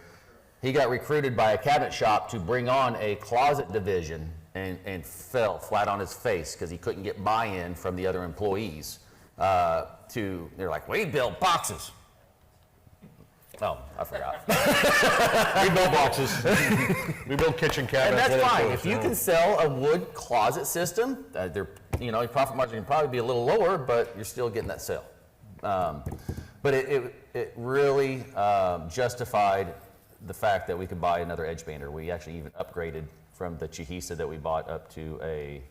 He got recruited by a cabinet shop to bring on a closet division, and fell flat on his face because he couldn't get buy-in from the other employees. They're like, we build boxes. Oh, I forgot. We build boxes. We build kitchen cabinets. And that's fine. whatever. If you can sell a wood closet system, your profit margin can probably be a little lower, but you're still getting that sale. But it really justified the fact that we could buy another edge bander. We actually even upgraded from the Chihisa that we bought up to a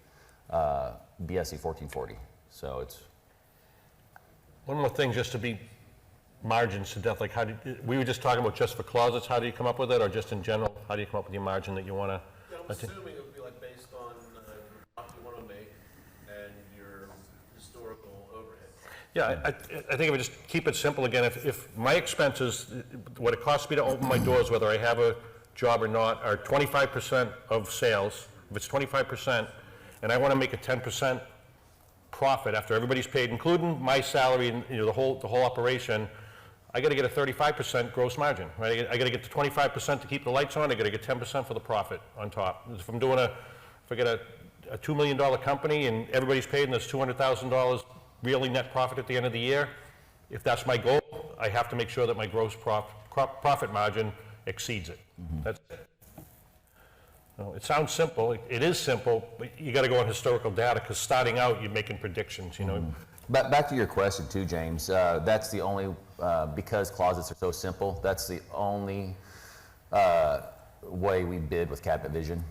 BSE 1440. So it's. One more thing, just to be margins to death, like we were just talking about just for closets, how do you come up with it, or just in general, how do you come up with your margin that you want to? Yeah, I'm assuming it would be like based on the profit you want to make and your historical overhead. Yeah, I think if we just keep it simple again, if my expenses, what it costs me to open my doors, whether I have a job or not, are 25% of sales, if it's 25%, and I want to make it 10%, profit after everybody's paid, including my salary and, the whole operation, I gotta get a 35% gross margin, right? I gotta get to 25% to keep the lights on, I gotta get 10% for the profit on top. If I'm doing if I get a $2 million company and everybody's paid and there's $200,000 really net profit at the end of the year, if that's my goal, I have to make sure that my gross profit margin exceeds it. That's it. No, it sounds simple, it is simple, but you gotta go on historical data, because starting out, you're making predictions, But back to your question too, James, that's the only, because closets are so simple, that's the only way we bid with Cabinet Vision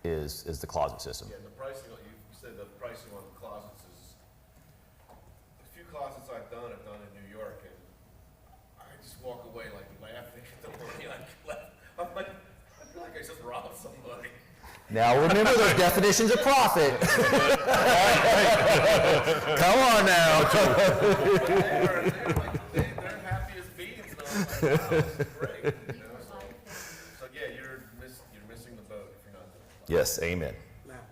is the closet system. Yeah, and the pricing, you said the pricing on the closets is, the few closets I've done in New York, and I just walk away like laughing at the money I left. I'm like, I feel like I just robbed somebody. Now remember those definitions of profit. Come on now. They're happy as beans now. I'm like, wow, this is great. So yeah, you're missing the boat if you're not doing it. Yes, amen.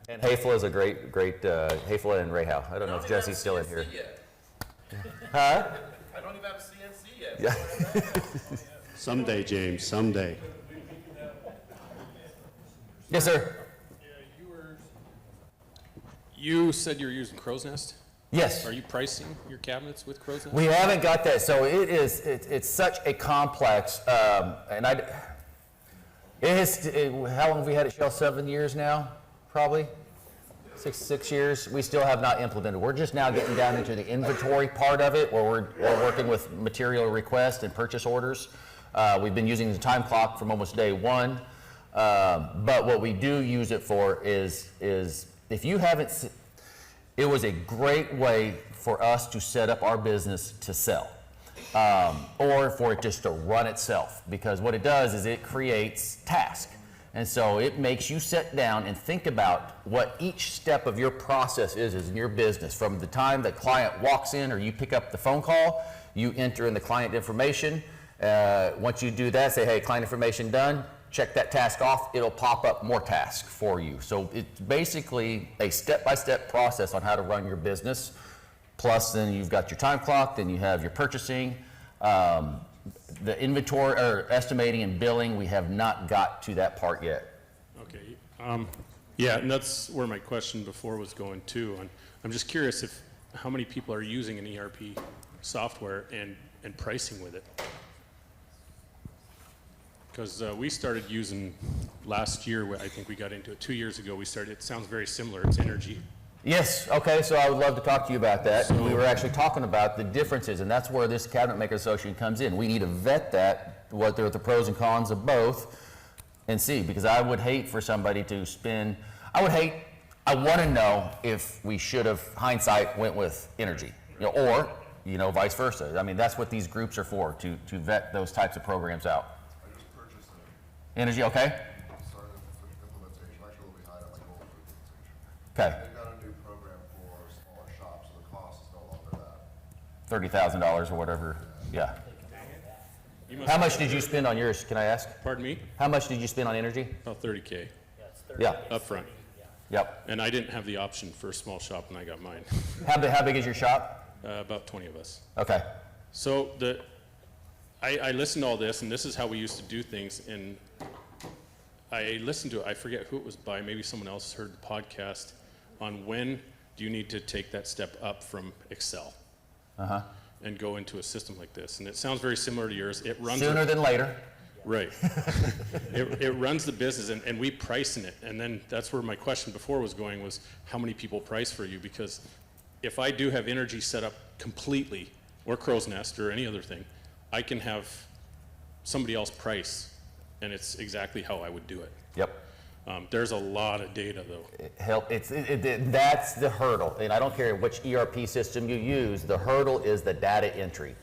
And Hayfla is a great, Hayfla and Ray Howe. I don't know if Jesse's still in here. Huh? I don't even have a CNC yet. Yeah. Someday, James, someday. Yes, sir. You said you were using Crow's Nest? Yes. Are you pricing your cabinets with Crow's Nest? We haven't got that, so it's such a complex, and how long have we had it shelf? 7 years now, probably? Six years. We still have not implemented. We're just now getting down into the inventory part of it, where we're working with material requests and purchase orders. We've been using the time clock from almost day one, but what we do use it for is if you haven't, it was a great way for us to set up our business to sell, or for it just to run itself, because what it does is it creates tasks. And so it makes you sit down and think about what each step of your process is in your business. From the time the client walks in or you pick up the phone call, you enter in the client information. Once you do that, say, hey, client information done, check that task off, it'll pop up more tasks for you. So it's basically a step-by-step process on how to run your business. Plus then you've got your time clock, then you have your purchasing, the inventory or estimating and billing. We have not got to that part yet. Okay. Yeah, and that's where my question before was going too. And I'm just curious how many people are using an ERP software and pricing with it. Because we started using last year, I think we got into it 2 years ago, we started, it sounds very similar, it's Energy. Yes, okay, so I would love to talk to you about that. And we were actually talking about the differences, and that's where this Cabinet Maker Association comes in. We need to vet that, what are the pros and cons of both, and see, because I would hate for somebody to spend, I want to know if we should have, hindsight, went with Energy, or, vice versa. I mean, that's what these groups are for, to vet those types of programs out. Energy, okay? Started implementation, actually a little behind on my goal for implementation. Okay. They've got a new program for smaller shops, so the cost is no longer that. $30,000 or whatever, yeah. How much did you spend on yours, can I ask? Pardon me? How much did you spend on Energy? About 30K. Yeah. Up front. Yep. And I didn't have the option for a small shop when I got mine. How big is your shop? About 20 of us. Okay. So I listened to all this, and this is how we used to do things, and I listened to it, I forget who it was by, maybe someone else heard the podcast on when do you need to take that step up from Excel and go into a system like this. And it sounds very similar to yours. It runs sooner than later. Right. It runs the business, and we price in it. And then that's where my question before was going, was how many people price for you? Because if I do have Energy set up completely, or Crow's Nest or any other thing, I can have somebody else price, and it's exactly how I would do it. Yep. There's a lot of data, though. That's the hurdle, and I don't care which ERP system you use, the hurdle is the data entry.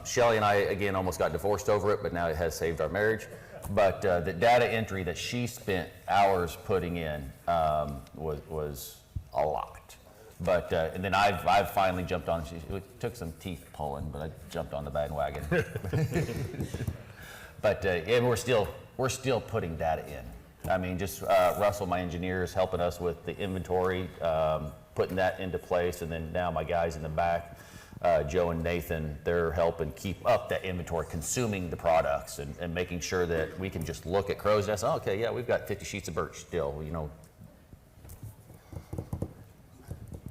Shelley and I, again, almost got divorced over it, but now it has saved our marriage. But the data entry that she spent hours putting in was a lot. But and then I've finally jumped on. It took some teeth pulling, but I jumped on the bandwagon. But and we're still putting data in. I mean, just Russell, my engineer, is helping us with the inventory, putting that into place, and then now my guys in the back, Joe and Nathan, they're helping keep up that inventory, consuming the products, and making sure that we can just look at Crow's Nest. Oh, okay, yeah, we've got 50 sheets of birch still, you know.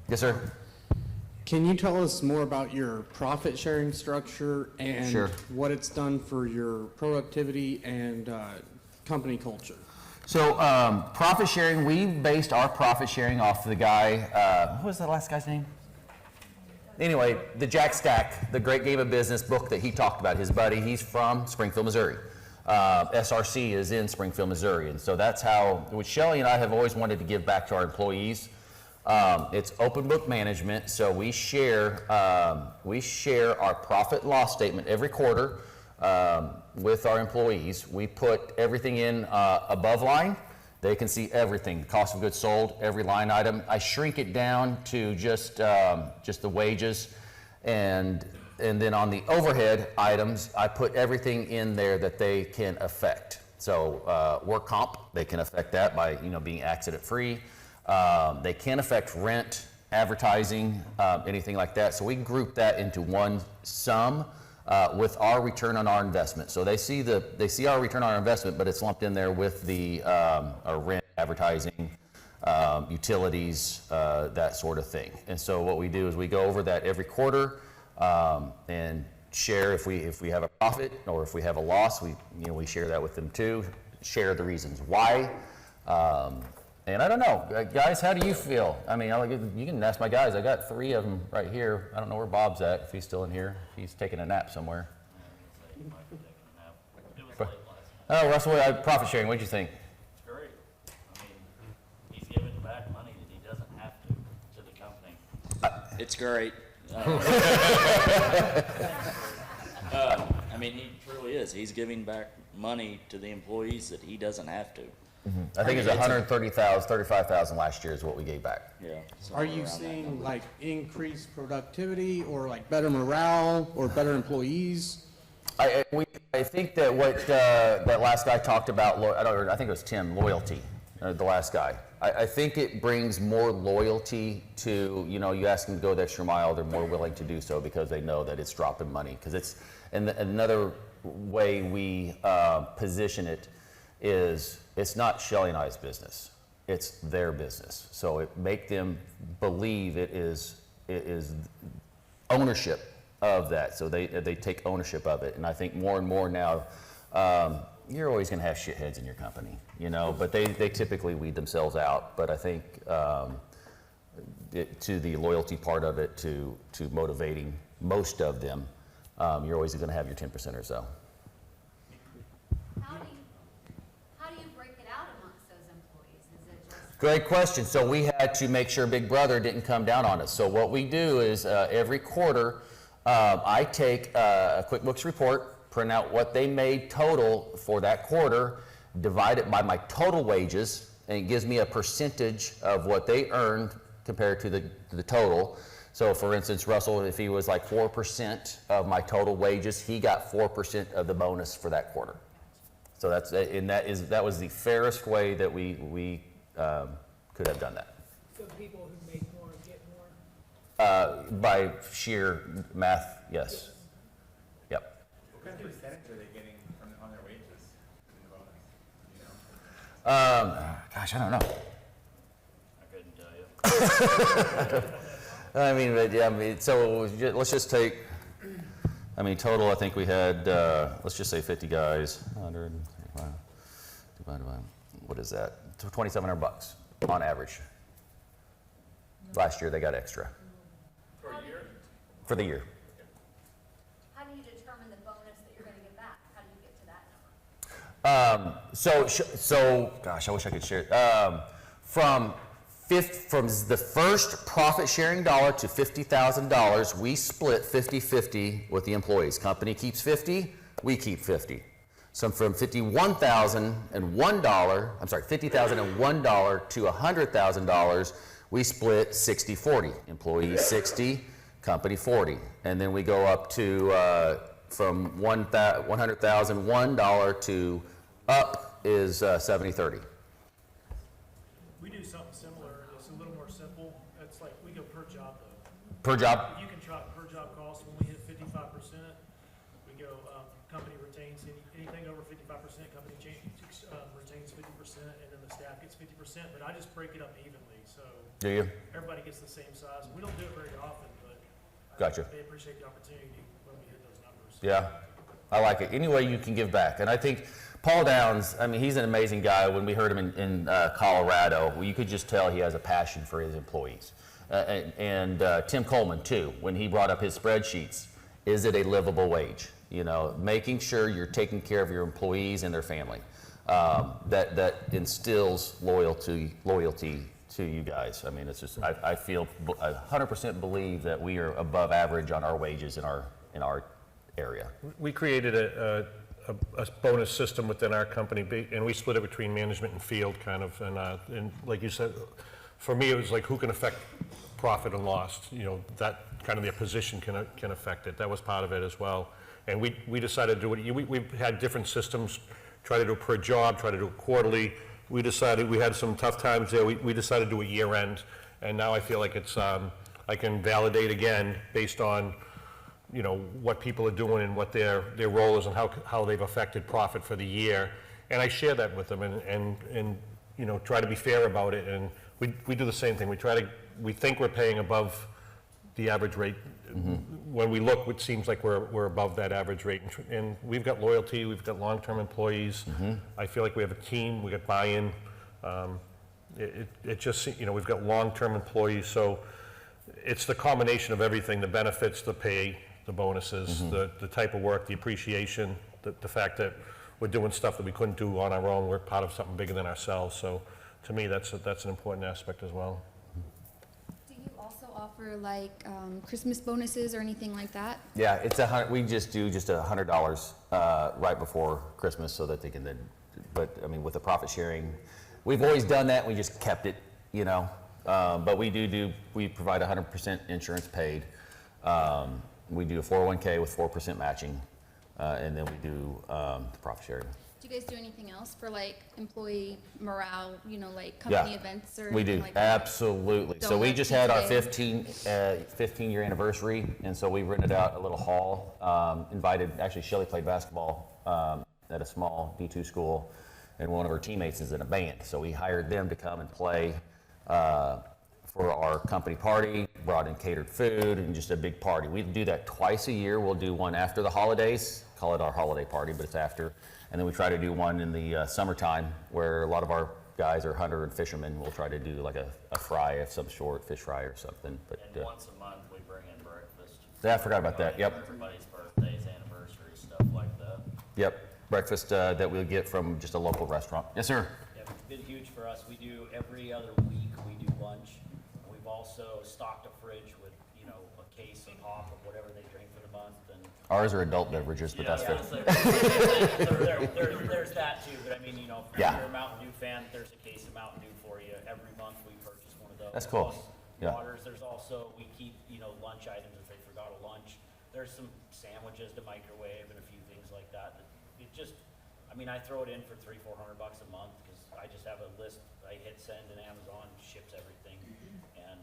Yes, sir. Can you tell us more about your profit sharing structure and Sure. what it's done for your productivity and company culture? So profit sharing, we based our profit sharing off the guy, what was the last guy's name? Anyway, the Jack Stack, the Great Game of Business book that he talked about, his buddy, he's from Springfield, Missouri. SRC is in Springfield, Missouri. And so that's how, which Shelley and I have always wanted to give back to our employees. It's open book management, so we share our profit loss statement every quarter with our employees. We put everything in above line. They can see everything, cost of goods sold, every line item. I shrink it down to just the wages, and then on the overhead items, I put everything in there that they can affect. So work comp, they can affect that by being accident free. They can affect rent, advertising, anything like that. So we group that into one sum with our return on our investment. So they see our return on our investment, but it's lumped in there with the our rent, advertising, utilities, that sort of thing. And so what we do is we go over that every quarter and share if we have a profit or if we have a loss. We share that with them too. Share the reasons why. And I don't know, guys, how do you feel? I mean, you can ask my guys. I got 3 of them right here. I don't know where Bob's at, if he's still in here. He's taking a nap somewhere. Oh, Russell, profit sharing, what'd you think? It's great. I mean, he's giving back money that he doesn't have to the company. It's great. I mean, he truly is. He's giving back money to the employees that he doesn't have to. I think it's 130,000, 35,000 last year is what we gave back. Yeah. Are you seeing like increased productivity or like better morale or better employees? I think that what that last guy talked about, I think it was Tim, loyalty, the last guy. I think it brings more loyalty to, you ask them to go the extra mile, they're more willing to do so because they know that it's dropping money. Because and another way we position it is it's not Shelley and I's business, it's their business. So it make them believe it is ownership of that. So they take ownership of it. And I think more and more now, you're always gonna have shitheads in your company, but they typically weed themselves out. But I think to the loyalty part of it, to motivating most of them, you're always gonna have your 10% or so. Great question. So we had to make sure Big Brother didn't come down on us. So what we do is every quarter, I take a QuickBooks report, print out what they made total for that quarter, divide it by my total wages, and it gives me a percentage of what they earned compared to the total. So for instance, Russell, if he was like 4% of my total wages, he got 4% of the bonus for that quarter. So that was the fairest way that we could have done that. So people who make more get more? By sheer math, yes. Yep. What kind of percentage are they getting on their wages in the bonus? Gosh, I don't know. I couldn't tell you. I mean, but yeah, so let's just take, total, I think we had, let's just say 50 guys, 100, divided by, what is that? $2,700 on average. Last year they got extra. For a year? For the year. How do you determine the bonus that you're gonna get back? How do you get to that number? So gosh, I wish I could share it. From the first profit sharing dollar to $50,000, we split 50-50 with the employees. Company keeps 50, we keep 50. So from $50,001 to $100,000, we split 60-40. Employees 60, company 40. And then we go up to from $100,001 to up is 70-30. We do something similar, it's a little more simple, it's like, we go per job though. Per job? You can try per job cost, when we hit 55%, we go, company retains anything over 55%, company retains 50%, and then the staff gets 50%, but I just break it up evenly, so. Do you? Everybody gets the same size, we don't do it very often, but. Gotcha. They appreciate the opportunity when we hit those numbers. Yeah, I like it. Any way you can give back. And I think Paul Downs, I mean, he's an amazing guy. When we heard him in Colorado, you could just tell he has a passion for his employees. And Tim Coleman, too, when he brought up his spreadsheets, is it a livable wage? You know, making sure you're taking care of your employees and their family. That instills loyalty to you guys. I mean, it's just, I feel 100% believe that we are above average on our wages in our area. We created a bonus system within our company, and we split it between management and field, kind of. And like you said, for me, it was like who can affect profit and loss. You know, that kind of their position can affect it. That was part of it as well. And we decided to do it. We've had different systems. Try to do it per job. Try to do it quarterly. We decided we had some tough times there. We decided to do a year end, and now I feel like it's I can validate again based on, you know, what people are doing and what their role is and how they've affected profit for the year. And I share that with them and you know, try to be fair about it. And we do the same thing. We think we're paying above the average rate. Mm-hmm. When we look, it seems like we're above that average rate. And we've got loyalty, we've got long-term employees. Mm-hmm. I feel like we have a team, we got buy-in. It just, you know, we've got long-term employees. So it's the combination of everything, the benefits, the pay, the bonuses, mm-hmm. the type of work, the appreciation, the fact that we're doing stuff that we couldn't do on our own. We're part of something bigger than ourselves. So to me, that's an important aspect as well. Do you also offer like Christmas bonuses or anything like that? Yeah, we just do just $100 right before Christmas so that they can then, but I mean, with the profit sharing, we've always done that. We just kept it, you know, but we provide 100% insurance paid. We do a 401k with 4% matching, and then we do the profit sharing. Do you guys do anything else for like employee morale, you know, like company events or we do, like that? Absolutely. So we just had our 15-year anniversary, and so we rented out a little hall, invited, actually Shelley played basketball at a small D2 school, and one of her teammates is in a band. So we hired them to come and play for our company party, brought in catered food, and just a big party. We do that twice a year. We'll do one after the holidays, call it our holiday party, but it's after. And then we try to do one in the summertime where a lot of our guys are hunter and fishermen. We'll try to do like a fry of some sort, fish fry or something. But and once a month we bring in breakfast. Yeah, I forgot about that. Yep. Everybody's birthdays, anniversaries, stuff like that. Yep, breakfast that we'll get from just a local restaurant. Yes, sir. Yeah, it's been huge for us. We do every other week. We do lunch. We've also stocked a fridge with, you know, a case of hop of whatever they drink for the month. And ours are adult beverages, but that's fair. There's that too, but I mean, you know, if you're a Mountain Dew fan, there's a case of Mountain Dew for you. Every month we purchase one of those. That's cool. Yeah. Waters, there's also, we keep, you know, lunch items if they forgot a lunch. There's some sandwiches to microwave and a few things like that. It just, I mean, I throw it in for $300-400 a month because I just have a list. I hit send and Amazon ships everything. And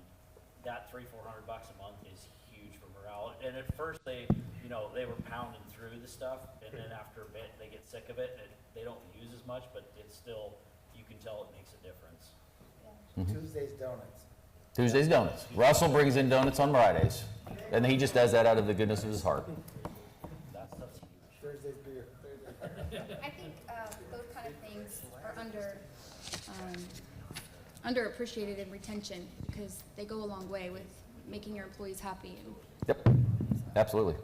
that $300-400 a month is huge for morale. And at first they were pounding through the stuff, and then after a bit they get sick of it, and they don't use as much, but it's still, you can tell it makes a difference. Tuesday's donuts. Tuesday's donuts. Russell brings in donuts on Fridays, and he just does that out of the goodness of his heart. That's huge. Thursday's beer. I think those kind of things are underappreciated in retention because they go a long way with making your employees happy. Yep, absolutely.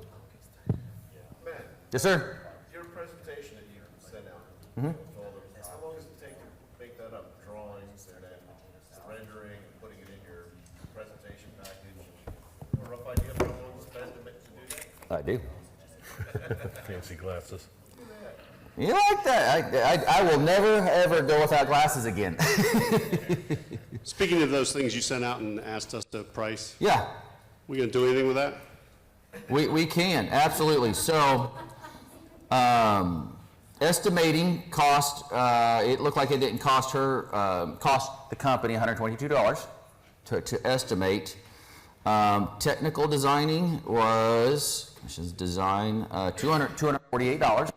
Matt. Yes, sir. Your presentation that you sent out, how long does it take to make that up? Drawings and then rendering and putting it in your presentation package? A rough idea of how long it's spent to do that? I do. Fancy glasses. You like that? I will never, ever go without glasses again. Speaking of those things you sent out and asked us to price. Yeah. We gonna do anything with that? We can, absolutely. So, Estimating cost, it looked like it didn't cost her, cost the company $122 to estimate. Technical designing was, commissions design, $248,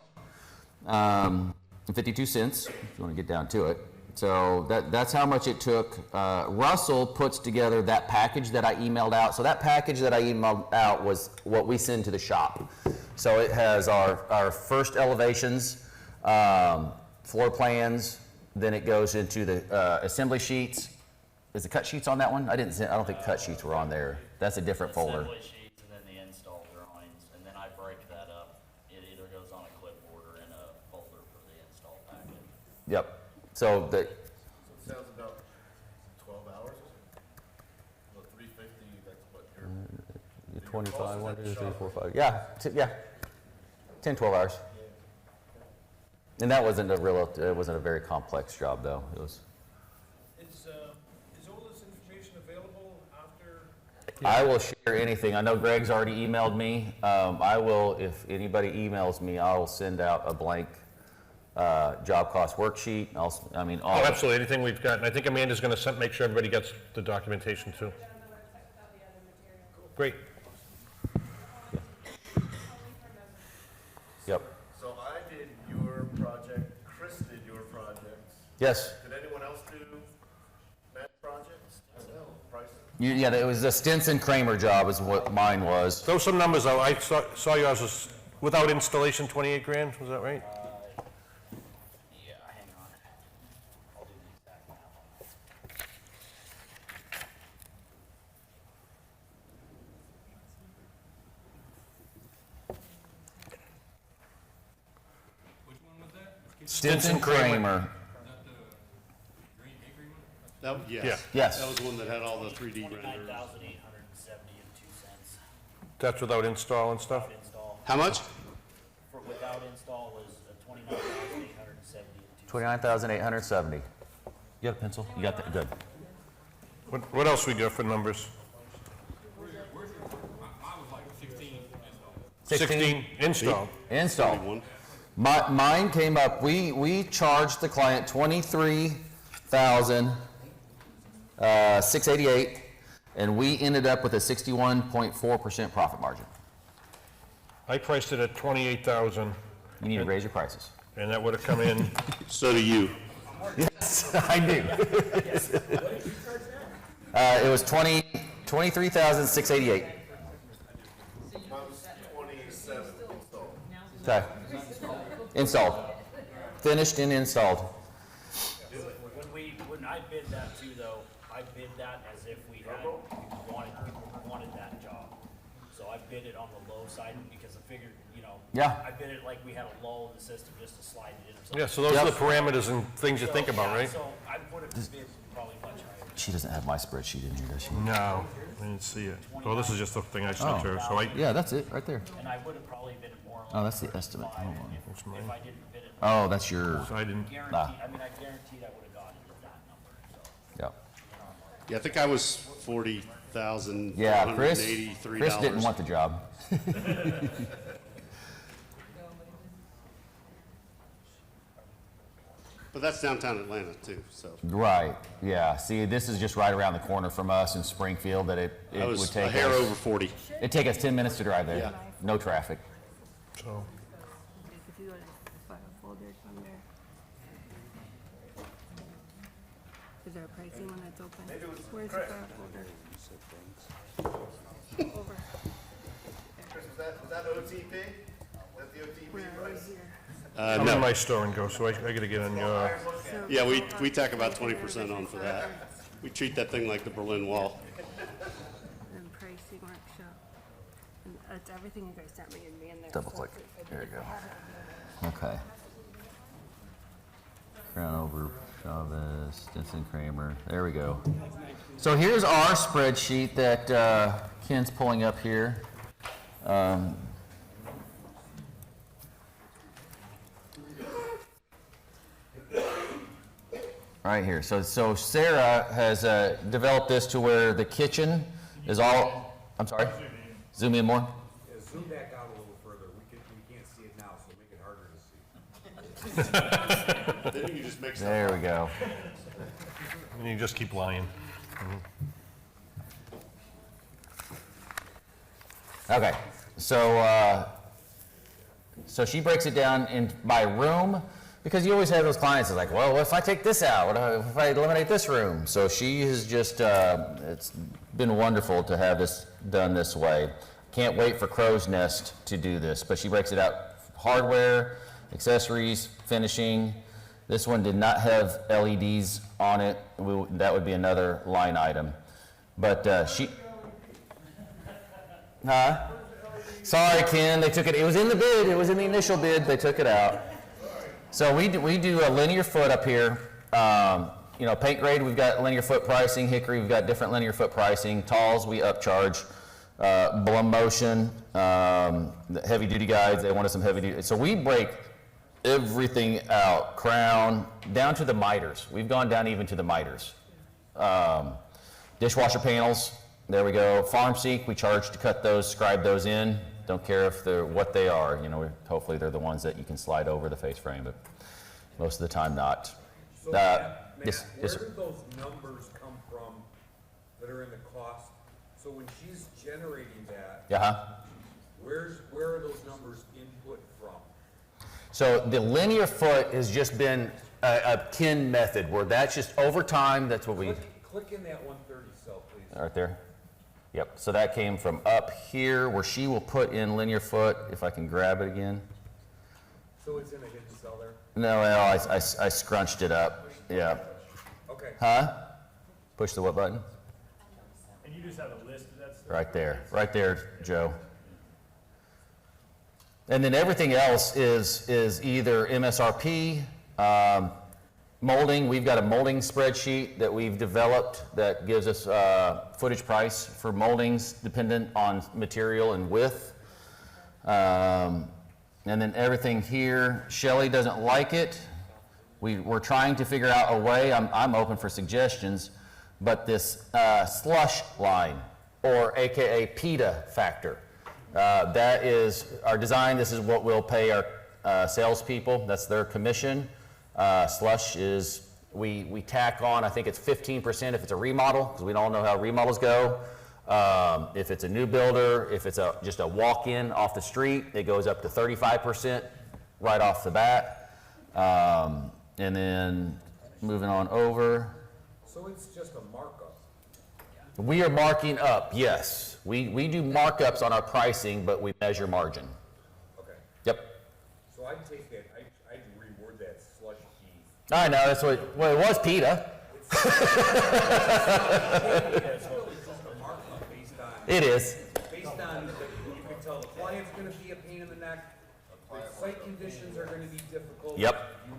and 52 cents, if you want to get down to it. So that's how much it took. Russell puts together that package that I emailed out. So that package that I emailed out was what we send to the shop. So it has our first elevations, floor plans, then it goes into the assembly sheets. Is the cut sheets on that one? I don't think cut sheets were on there. That's a different folder. Assembly sheets and then the install drawings, and then I break that up. It either goes on a clipboard or in a folder for the install package. Yep. So the So it sounds about 12 hours, well, 350, that's what your. 25, 1, 2, 3, 4, 5. Yeah, yeah. 10, 12 hours. And that wasn't it wasn't a very complex job though. It was. Is all this information available after? I will share anything. I know Greg's already emailed me. I will, if anybody emails me, I'll send out a blank job cost worksheet. All Oh, absolutely, anything we've got. And I think Amanda's going to make sure everybody gets the documentation too. Great. Yep. So I did your project, Chris did your project. Yes. Did anyone else do Matt's projects? Prices? Yeah, it was a Stinson Kramer job is what mine was. Throw some numbers out. I saw yours was without installation, 28 grand, was that right? Yeah, hang on. I'll do the exact math on that. Which one was that? Stinson Kramer. Yes. Yes. That was the one that had all the 3D renders. $29,870.02. That's without install and stuff? Install. How much? For without install was $29,870.02. 29,870. You got a pencil? You got that? Good. What else we got for numbers? Mine was like 16 install. 16 install. Install. 41. Mine came up, we charged the client $23,688, and we ended up with a 61.4% profit margin. I priced it at 28,000. You need to raise your prices. And that would have come in, So do you. Yes, I do. It was 23,688. Mine was 27 installed. Okay. Installed. Finished and installed. When I bid that too, though, I bid that as if we wanted that job. So I bid it on the low side because I figured, Yeah. I bid it like we had a lull in the system just to slide it in or something. yeah, so those are the parameters and things you think about, right? So I would have bid probably much higher. She doesn't have my spreadsheet in here, does she? No, I didn't see it. Oh, this is just the thing I sent her, so I, Yeah, that's it, right there. And I would have probably bid it more. Oh, that's the estimate. Hold on. If I didn't bid it. Oh, that's yours. so I didn't, Guaranteed, Nah. I mean, I guaranteed I would have gotten to that number, so. Yep. Yeah, I think I was $40,483. Yeah, Chris didn't want the job. But that's downtown Atlanta too, so. Right, yeah. See, this is just right around the corner from us in Springfield that it I would was take a hair us. over 40. It'd take us 10 minutes to drive there. Yeah. No traffic. so. If you go to the file folder from there. Is there a pricing one that's open? Where's the file folder? Over. Chris, was that OTP? That the OTP Where are we price? here? I'm in No. my store and go, so I gotta get on your, So Yeah, we tack about 20% on for that. We treat that thing like the Berlin Wall. And pricing workshop. And it's everything you guys sent me in there. Double So click. if I There you did go. have it, Okay. Crown over Chavez, Stinson Kramer. There we go. So here's our spreadsheet that Ken's pulling up here. Right here. So Sarah has developed this to where the kitchen is all. I'm sorry. Zoom in more. Yeah, zoom back out a little further. We can't see it now, so make it harder to see. Then you can just make stuff There up. we go. And you just keep lying. Okay, so so she breaks it down in by room, because you always have those clients that's like, well, what if I take this out? What if I eliminate this room? So she has just, it's been wonderful to have this done this way. Can't wait for Crow's Nest to do this, but she breaks it out: hardware, accessories, finishing. This one did not have LEDs on it. That would be another line item. But she... Huh? Sorry, Ken, they took it. It was in the bid. It was in the initial bid. They took it out. So we do a linear foot up here. You know, paint grade, we've got linear foot pricing. Hickory, we've got different linear foot pricing. Talls, we upcharge. Blow motion, the heavy duty guys, they wanted some heavy duty. So we break everything out, crown, down to the miters. We've gone down even to the miters. Dishwasher panels, there we go. Farm sink, we charge to cut those, scribe those in. Don't care if they're what they are. You know, hopefully they're the ones that you can slide over the face frame, but most of the time not. So Matt, yes, where sir. do those numbers come from that are in the cost? So when she's generating that, where are those numbers input from? So the linear foot has just been a Ken method, where that's just over time, that's what we... Click in that 130 cell, please. Right there? Yep, so that came from up here, where she will put in linear foot, if I can grab it again. So it's in a hidden cell there? No, well, I scrunched it up, yeah. Okay. Huh? Push the what button? And you just have a list of that stuff? Right there, Joe. And then everything else is either MSRP, molding. We've got a molding spreadsheet that we've developed that gives us footage price for moldings dependent on material and width. And then everything here, Shelley doesn't like it. We're trying to figure out a way, I'm open for suggestions, but this slush line, or AKA PETA factor, that is our design. This is what we'll pay our salespeople. That's their commission. Slush is, we tack on, I think it's 15% if it's a remodel, because we all know how remodels go. If it's a new builder, if it's just a walk-in off the street, it goes up to 35% right off the bat. And then moving on over. So it's just a markup? We are marking up, yes. We do markups on our pricing, but we measure margin. Okay. Yep. So I'd take that, I'd reword that slush key. I know, that's what, well, it was PETA. It is. Based on, you can tell the client's gonna be a pain in the neck, the site conditions are gonna be difficult. Yep. You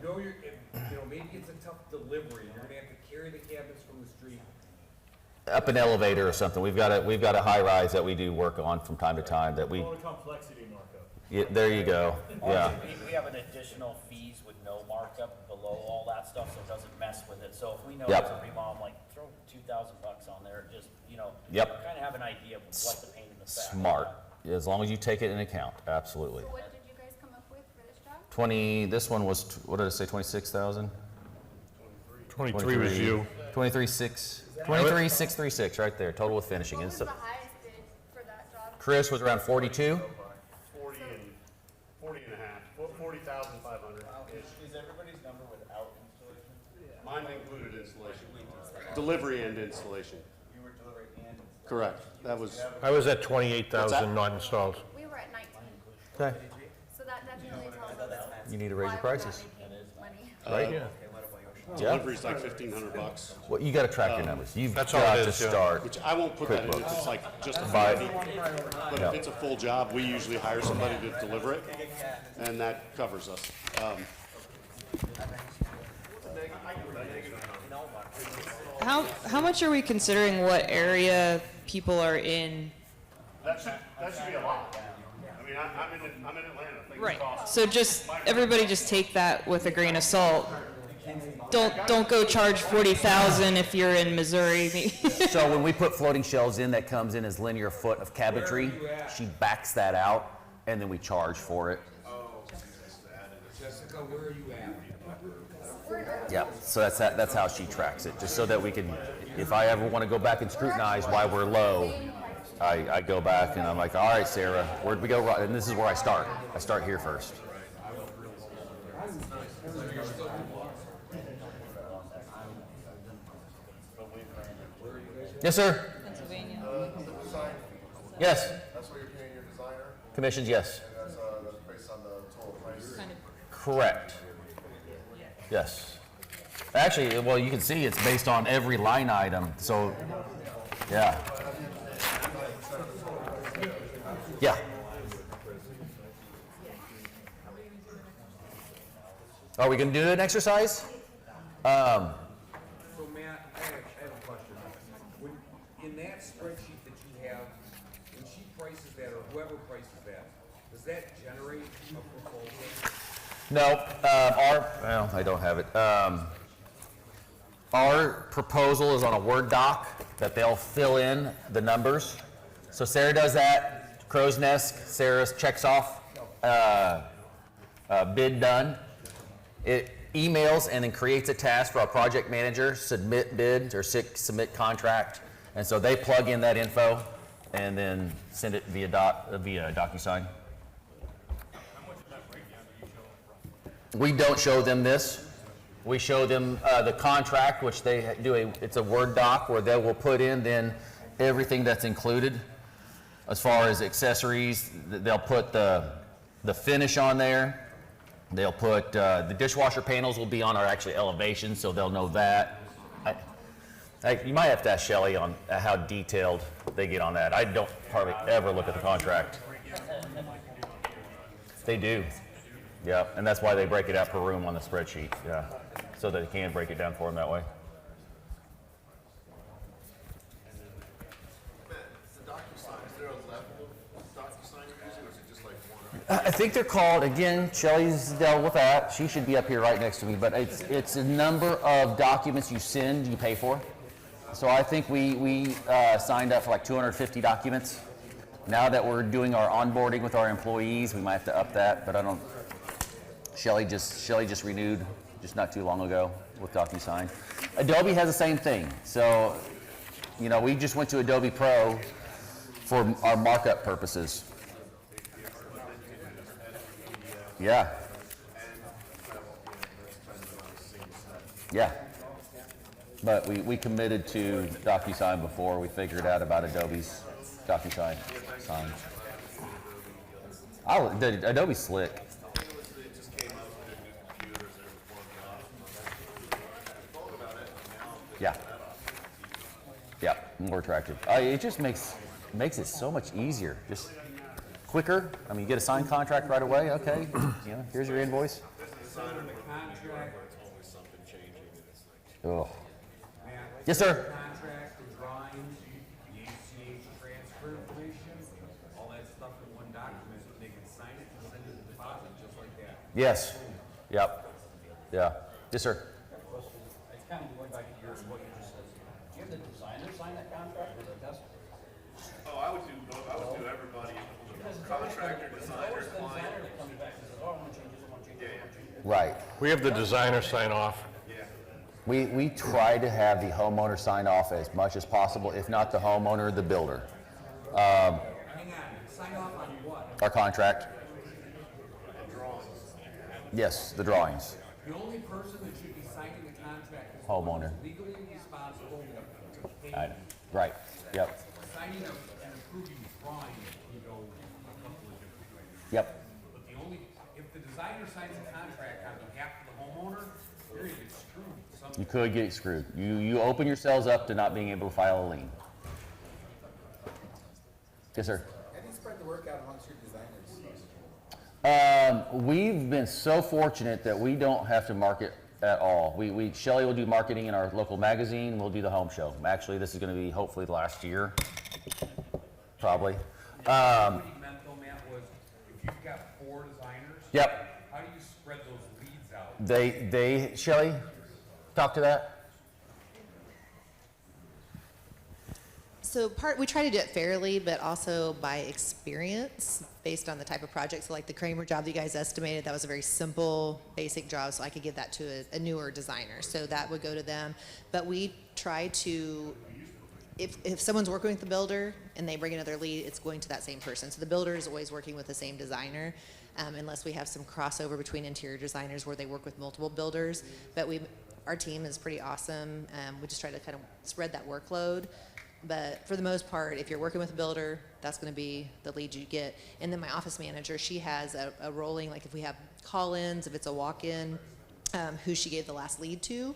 know maybe it's a tough delivery, you're gonna have to carry the cabinets from the street. Up an elevator or something. We've got a high rise that we do work on from time to time that we. Lower complexity markup. Yeah, there you go. Yeah. We have an additional fees with no markup below all that stuff, so it doesn't mess with it. So if we know Yep. it's a remodel, I'm like, throw $2,000 on there, just, Yep. kind of have an idea of what the pain in the back. Smart. As long as you take it into account, absolutely. So what did you guys come up with for this job? 20, this one was, what did I say, 26,000? 23 was you. 23,636 right there, total with finishing. What And was so- the highest bid for that job? Chris was around 42. 40 and a half, 40,500. Is everybody's number without installation? Mine included installation. Delivery and installation. You were delivery and installation? Correct. That was. I was at 28,000 not installed. We were at 19. Okay. So that definitely tells us. You need to raise your why we're not prices. making money. Right? Yeah. Delivery's like $1,500. Well, you gotta track your numbers. You've That's all got it to is, yeah. start. Which I won't put that in, QuickBooks. it's like just a Buy- fee. But Yeah. if it's a full job, we usually hire somebody to deliver it, and that covers us. How much are we considering what area people are in? That should be a lot. I mean, I'm in Atlanta. Things Right. cost- So just everybody just take that with a grain of salt. Don't go charge 40,000 if you're in Missouri. So when we put floating shelves in, that comes in as linear foot of cabinetry. She backs that out, and then we charge for it. Jessica, where are you at? Yeah, so that's how she tracks it, just so that we can, if I ever want to go back and scrutinize why we're low, I go back and I'm like, all right, Sarah, where'd we go wrong? And this is where I start. I start here first. Yes, sir. Pennsylvania. Yes. That's what you're paying your designer? Commissions, yes. And that's based on the total price? Correct. Yes. Actually, well, you can see it's based on every line item, so, yeah. Yeah. Are we gonna do an exercise? So Matt, I have a question. When, in that spreadsheet that you have, when she prices that, or whoever prices that, does that generate a proposal? No, well, I don't have it. Our proposal is on a Word doc that they'll fill in the numbers. So Sarah does that, crow's nest, Sarah checks off, bid done. It emails and then creates a task for our project manager, submit bid or submit contract. And so they plug in that info and then send it via DocuSign. We don't show them this. We show them the contract, which they do it's a Word doc where they will put in then everything that's included. As far as accessories, they'll put the finish on there. They'll put, the dishwasher panels will be on our actually elevation, so they'll know that. You might have to ask Shelley on how detailed they get on that. I don't hardly ever look at the contract. They do. Yeah, and that's why they break it out per room on the spreadsheet, yeah. So that they can break it down for them that way. The DocuSign, is there a level of DocuSign you're using, or is it just like one? I think they're called, again, Shelley's dealt with that. She should be up here right next to me, but it's a number of documents you send, you pay for. So I think we signed up for like 250 documents. Now that we're doing our onboarding with our employees, we might have to up that, but I don't, Shelley just renewed just not too long ago with DocuSign. Adobe has the same thing. So, you know, we just went to Adobe Pro for our markup purposes. Yeah. Yeah. But we committed to DocuSign before we figured out about Adobe's DocuSign sign. Adobe's slick. Yeah. Yeah, more attractive. It just makes it so much easier. Just quicker. I mean, you get a signed contract right away. Okay, you know, here's your invoice. Oh. Yes, sir. Contract, the drawings, the ACH transfer information, all that stuff in one document, they can sign it and send it to deposit just like that. Yes. Yep. Yeah. Yes, sir. It's kind of going back to what you just said. Do you have the designer sign that contract or the tester? Oh, I would do both. I would do everybody, contractor, designer, client. Right. We have the designer sign off. We try to have the homeowner sign off as much as possible, if not the homeowner, the builder. Hang on, sign off on what? Our contract. Drawings. Yes, the drawings. The only person that should be signing the contract is Homeowner. legally responsible to pay. Right. Yep. Signing and approving drawing, you go a couple of different ways. Yep. But the only, if the designer signs a contract on behalf of the homeowner, you're gonna get screwed. You could get screwed. You open yourselves up to not being able to file a lien. Yes, sir. How do you spread the work out amongst your designers? We've been so fortunate that we don't have to market at all. Shelley will do marketing in our local magazine. We'll do the home show. Actually, this is going to be hopefully the last year, probably. What he meant though, Matt, was if you've got 4 designers. Yep. How do you spread those leads out? They Shelley, talk to that. So we try to do it fairly, but also by experience, based on the type of project. So like the Kramer job that you guys estimated, that was a very simple, basic job, so I could give that to a newer designer. So that would go to them. But we try to, if someone's working with the builder and they bring another lead, it's going to that same person. So the builder is always working with the same designer, unless we have some crossover between interior designers where they work with multiple builders. But our team is pretty awesome. We just try to kind of spread that workload. But for the most part, if you're working with a builder, that's going to be the lead you get. And then my office manager, she has a rolling, like if we have call-ins, if it's a walk-in, who she gave the last lead to.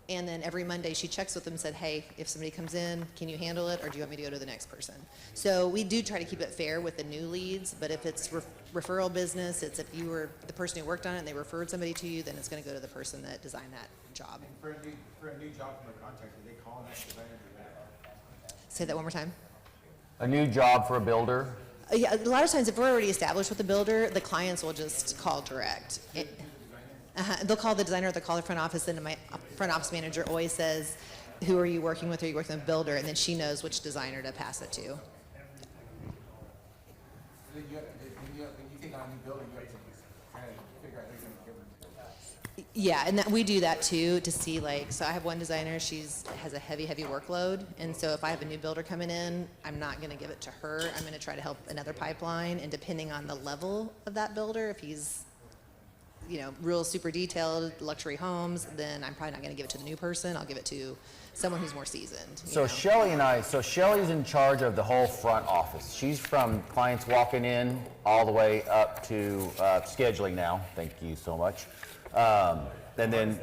And then every Monday she checks with them and said, hey, if somebody comes in, can you handle it, or do you want me to go to the next person? So we do try to keep it fair with the new leads, but if it's referral business, it's if you were the person who worked on it and they referred somebody to you, then it's going to go to the person that designed that job. And for a new job from a contractor, they call that designer directly. Say that one more time. A new job for a builder? Yeah, a lot of times if we're already established with the builder, the clients will just call direct. They'll call the designer, they'll call the front office, and my front office manager always says, who are you working with? Are you working with a builder? And then she knows which designer to pass it to. When you take on a new building, you have to kind of figure out who you're going to give them to. Yeah, and we do that too, to see like, so I have one designer, has a heavy workload, and so if I have a new builder coming in, I'm not gonna give it to her, I'm gonna try to help another pipeline, and depending on the level of that builder, if he's, real super detailed luxury homes, then I'm probably not gonna give it to the new person, I'll give it to someone who's more seasoned. So Shelley's in charge of the whole front office. She's from clients walking in all the way up to scheduling now. Thank you so much. And then,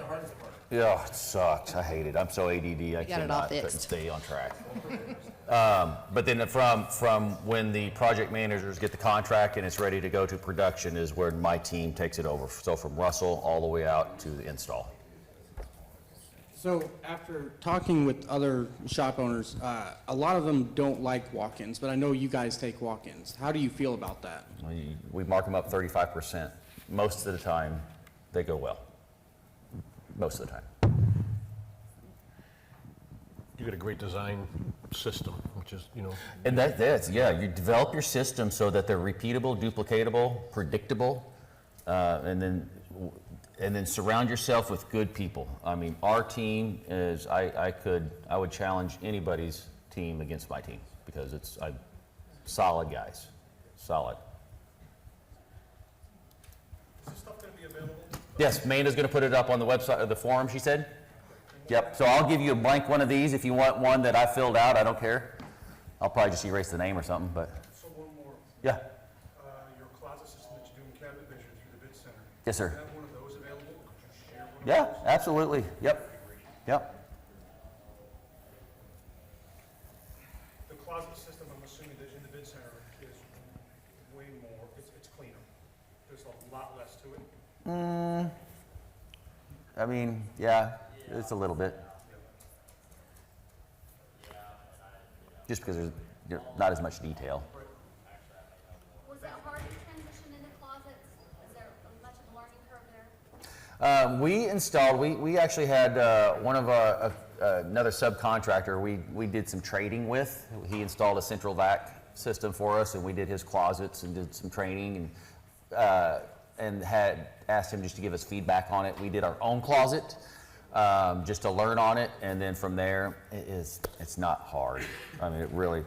yeah, it sucks. I hate it. I'm so ADD. I couldn't stay on track. But then from when the project managers get the contract and it's ready to go to production is where my team takes it over. So from Russell all the way out to the install. So after talking with other shop owners, a lot of them don't like walk-ins, but I know you guys take walk-ins. How do you feel about that? We mark them up 35%. Most of the time, they go well. Most of the time. You got a great design system, which is, And that's, you develop your system so that they're repeatable, duplicatable, predictable, and then surround yourself with good people. I mean, our team is, I would challenge anybody's team against my team because it's solid guys, solid. Is this stuff going to be available? Yes, Manda's going to put it up on the website, or the forum, she said. Yep, so I'll give you a blank one of these if you want one that I filled out, I don't care. I'll probably just erase the name or something, but. So one more. Yeah. Your closet system that you do in cabinet vision through the bid center. Yes, sir. Do you have one of those available? Could you share one of Yeah, those? absolutely, yep. The closet system, I'm assuming that in the bid center is way more, it's cleaner. There's a lot less to it. I mean, yeah, it's a little bit. Just because there's not as much detail. Was it hard to transition into closets? Is there much of a learning curve there? We installed, we actually had one of another subcontractor we did some trading with. He installed a central vac system for us, and we did his closets and did some training and had asked him just to give us feedback on it. We did our own closet just to learn on it, and then from there, it's not hard. I mean, it really,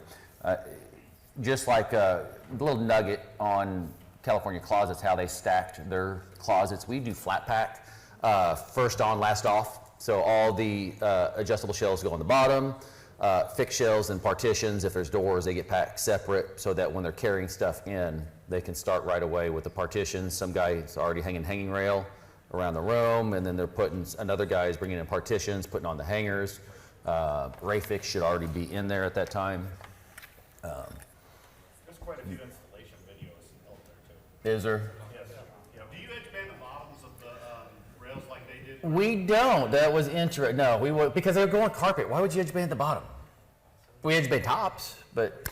just like a little nugget on California Closets, how they stacked their closets. We do flat pack, first on, last off. So all the adjustable shelves go on the bottom, fixed shelves and partitions. If there's doors, they get packed separate so that when they're carrying stuff in, they can start right away with the partitions. Some guy's already hanging rail around the room, and then another guy is bringing in partitions, putting on the hangers. Rayfix should already be in there at that time. There's quite a few installation videos out there too. Is there? Yes. Yeah. Do you edge band the bottoms of the rails like they did? We don't. That was interesting. No, we would, because they're going carpet. Why would you edge band the bottom? We edge band tops, but.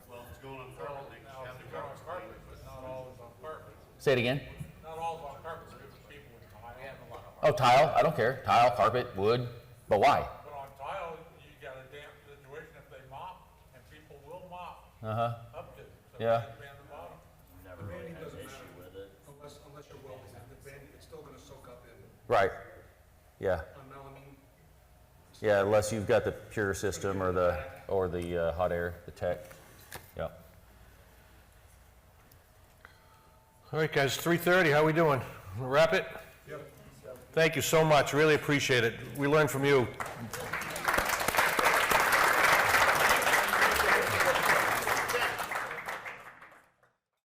Well, if it's going on carpet, they just have the carpet. But not all is on carpet. Say it again. Not all is on carpet, so people with tile, they have a lot of. Oh, tile. I don't care. Tile, carpet, wood. But why? But on tile, you got a damp situation if they mop, Uh-huh. Up to Yeah. $70 grand on the bottom. Never The really banding had an doesn't issue matter, with it. unless you're welding, the banding, it's still gonna soak up in, Right. Yeah. melamine. Yeah, unless you've got the pure system or the hot air, the tech. Yeah. All right, guys, 3:30, how we doing? Wrap it? Thank you so much, really appreciate it. We learned from you.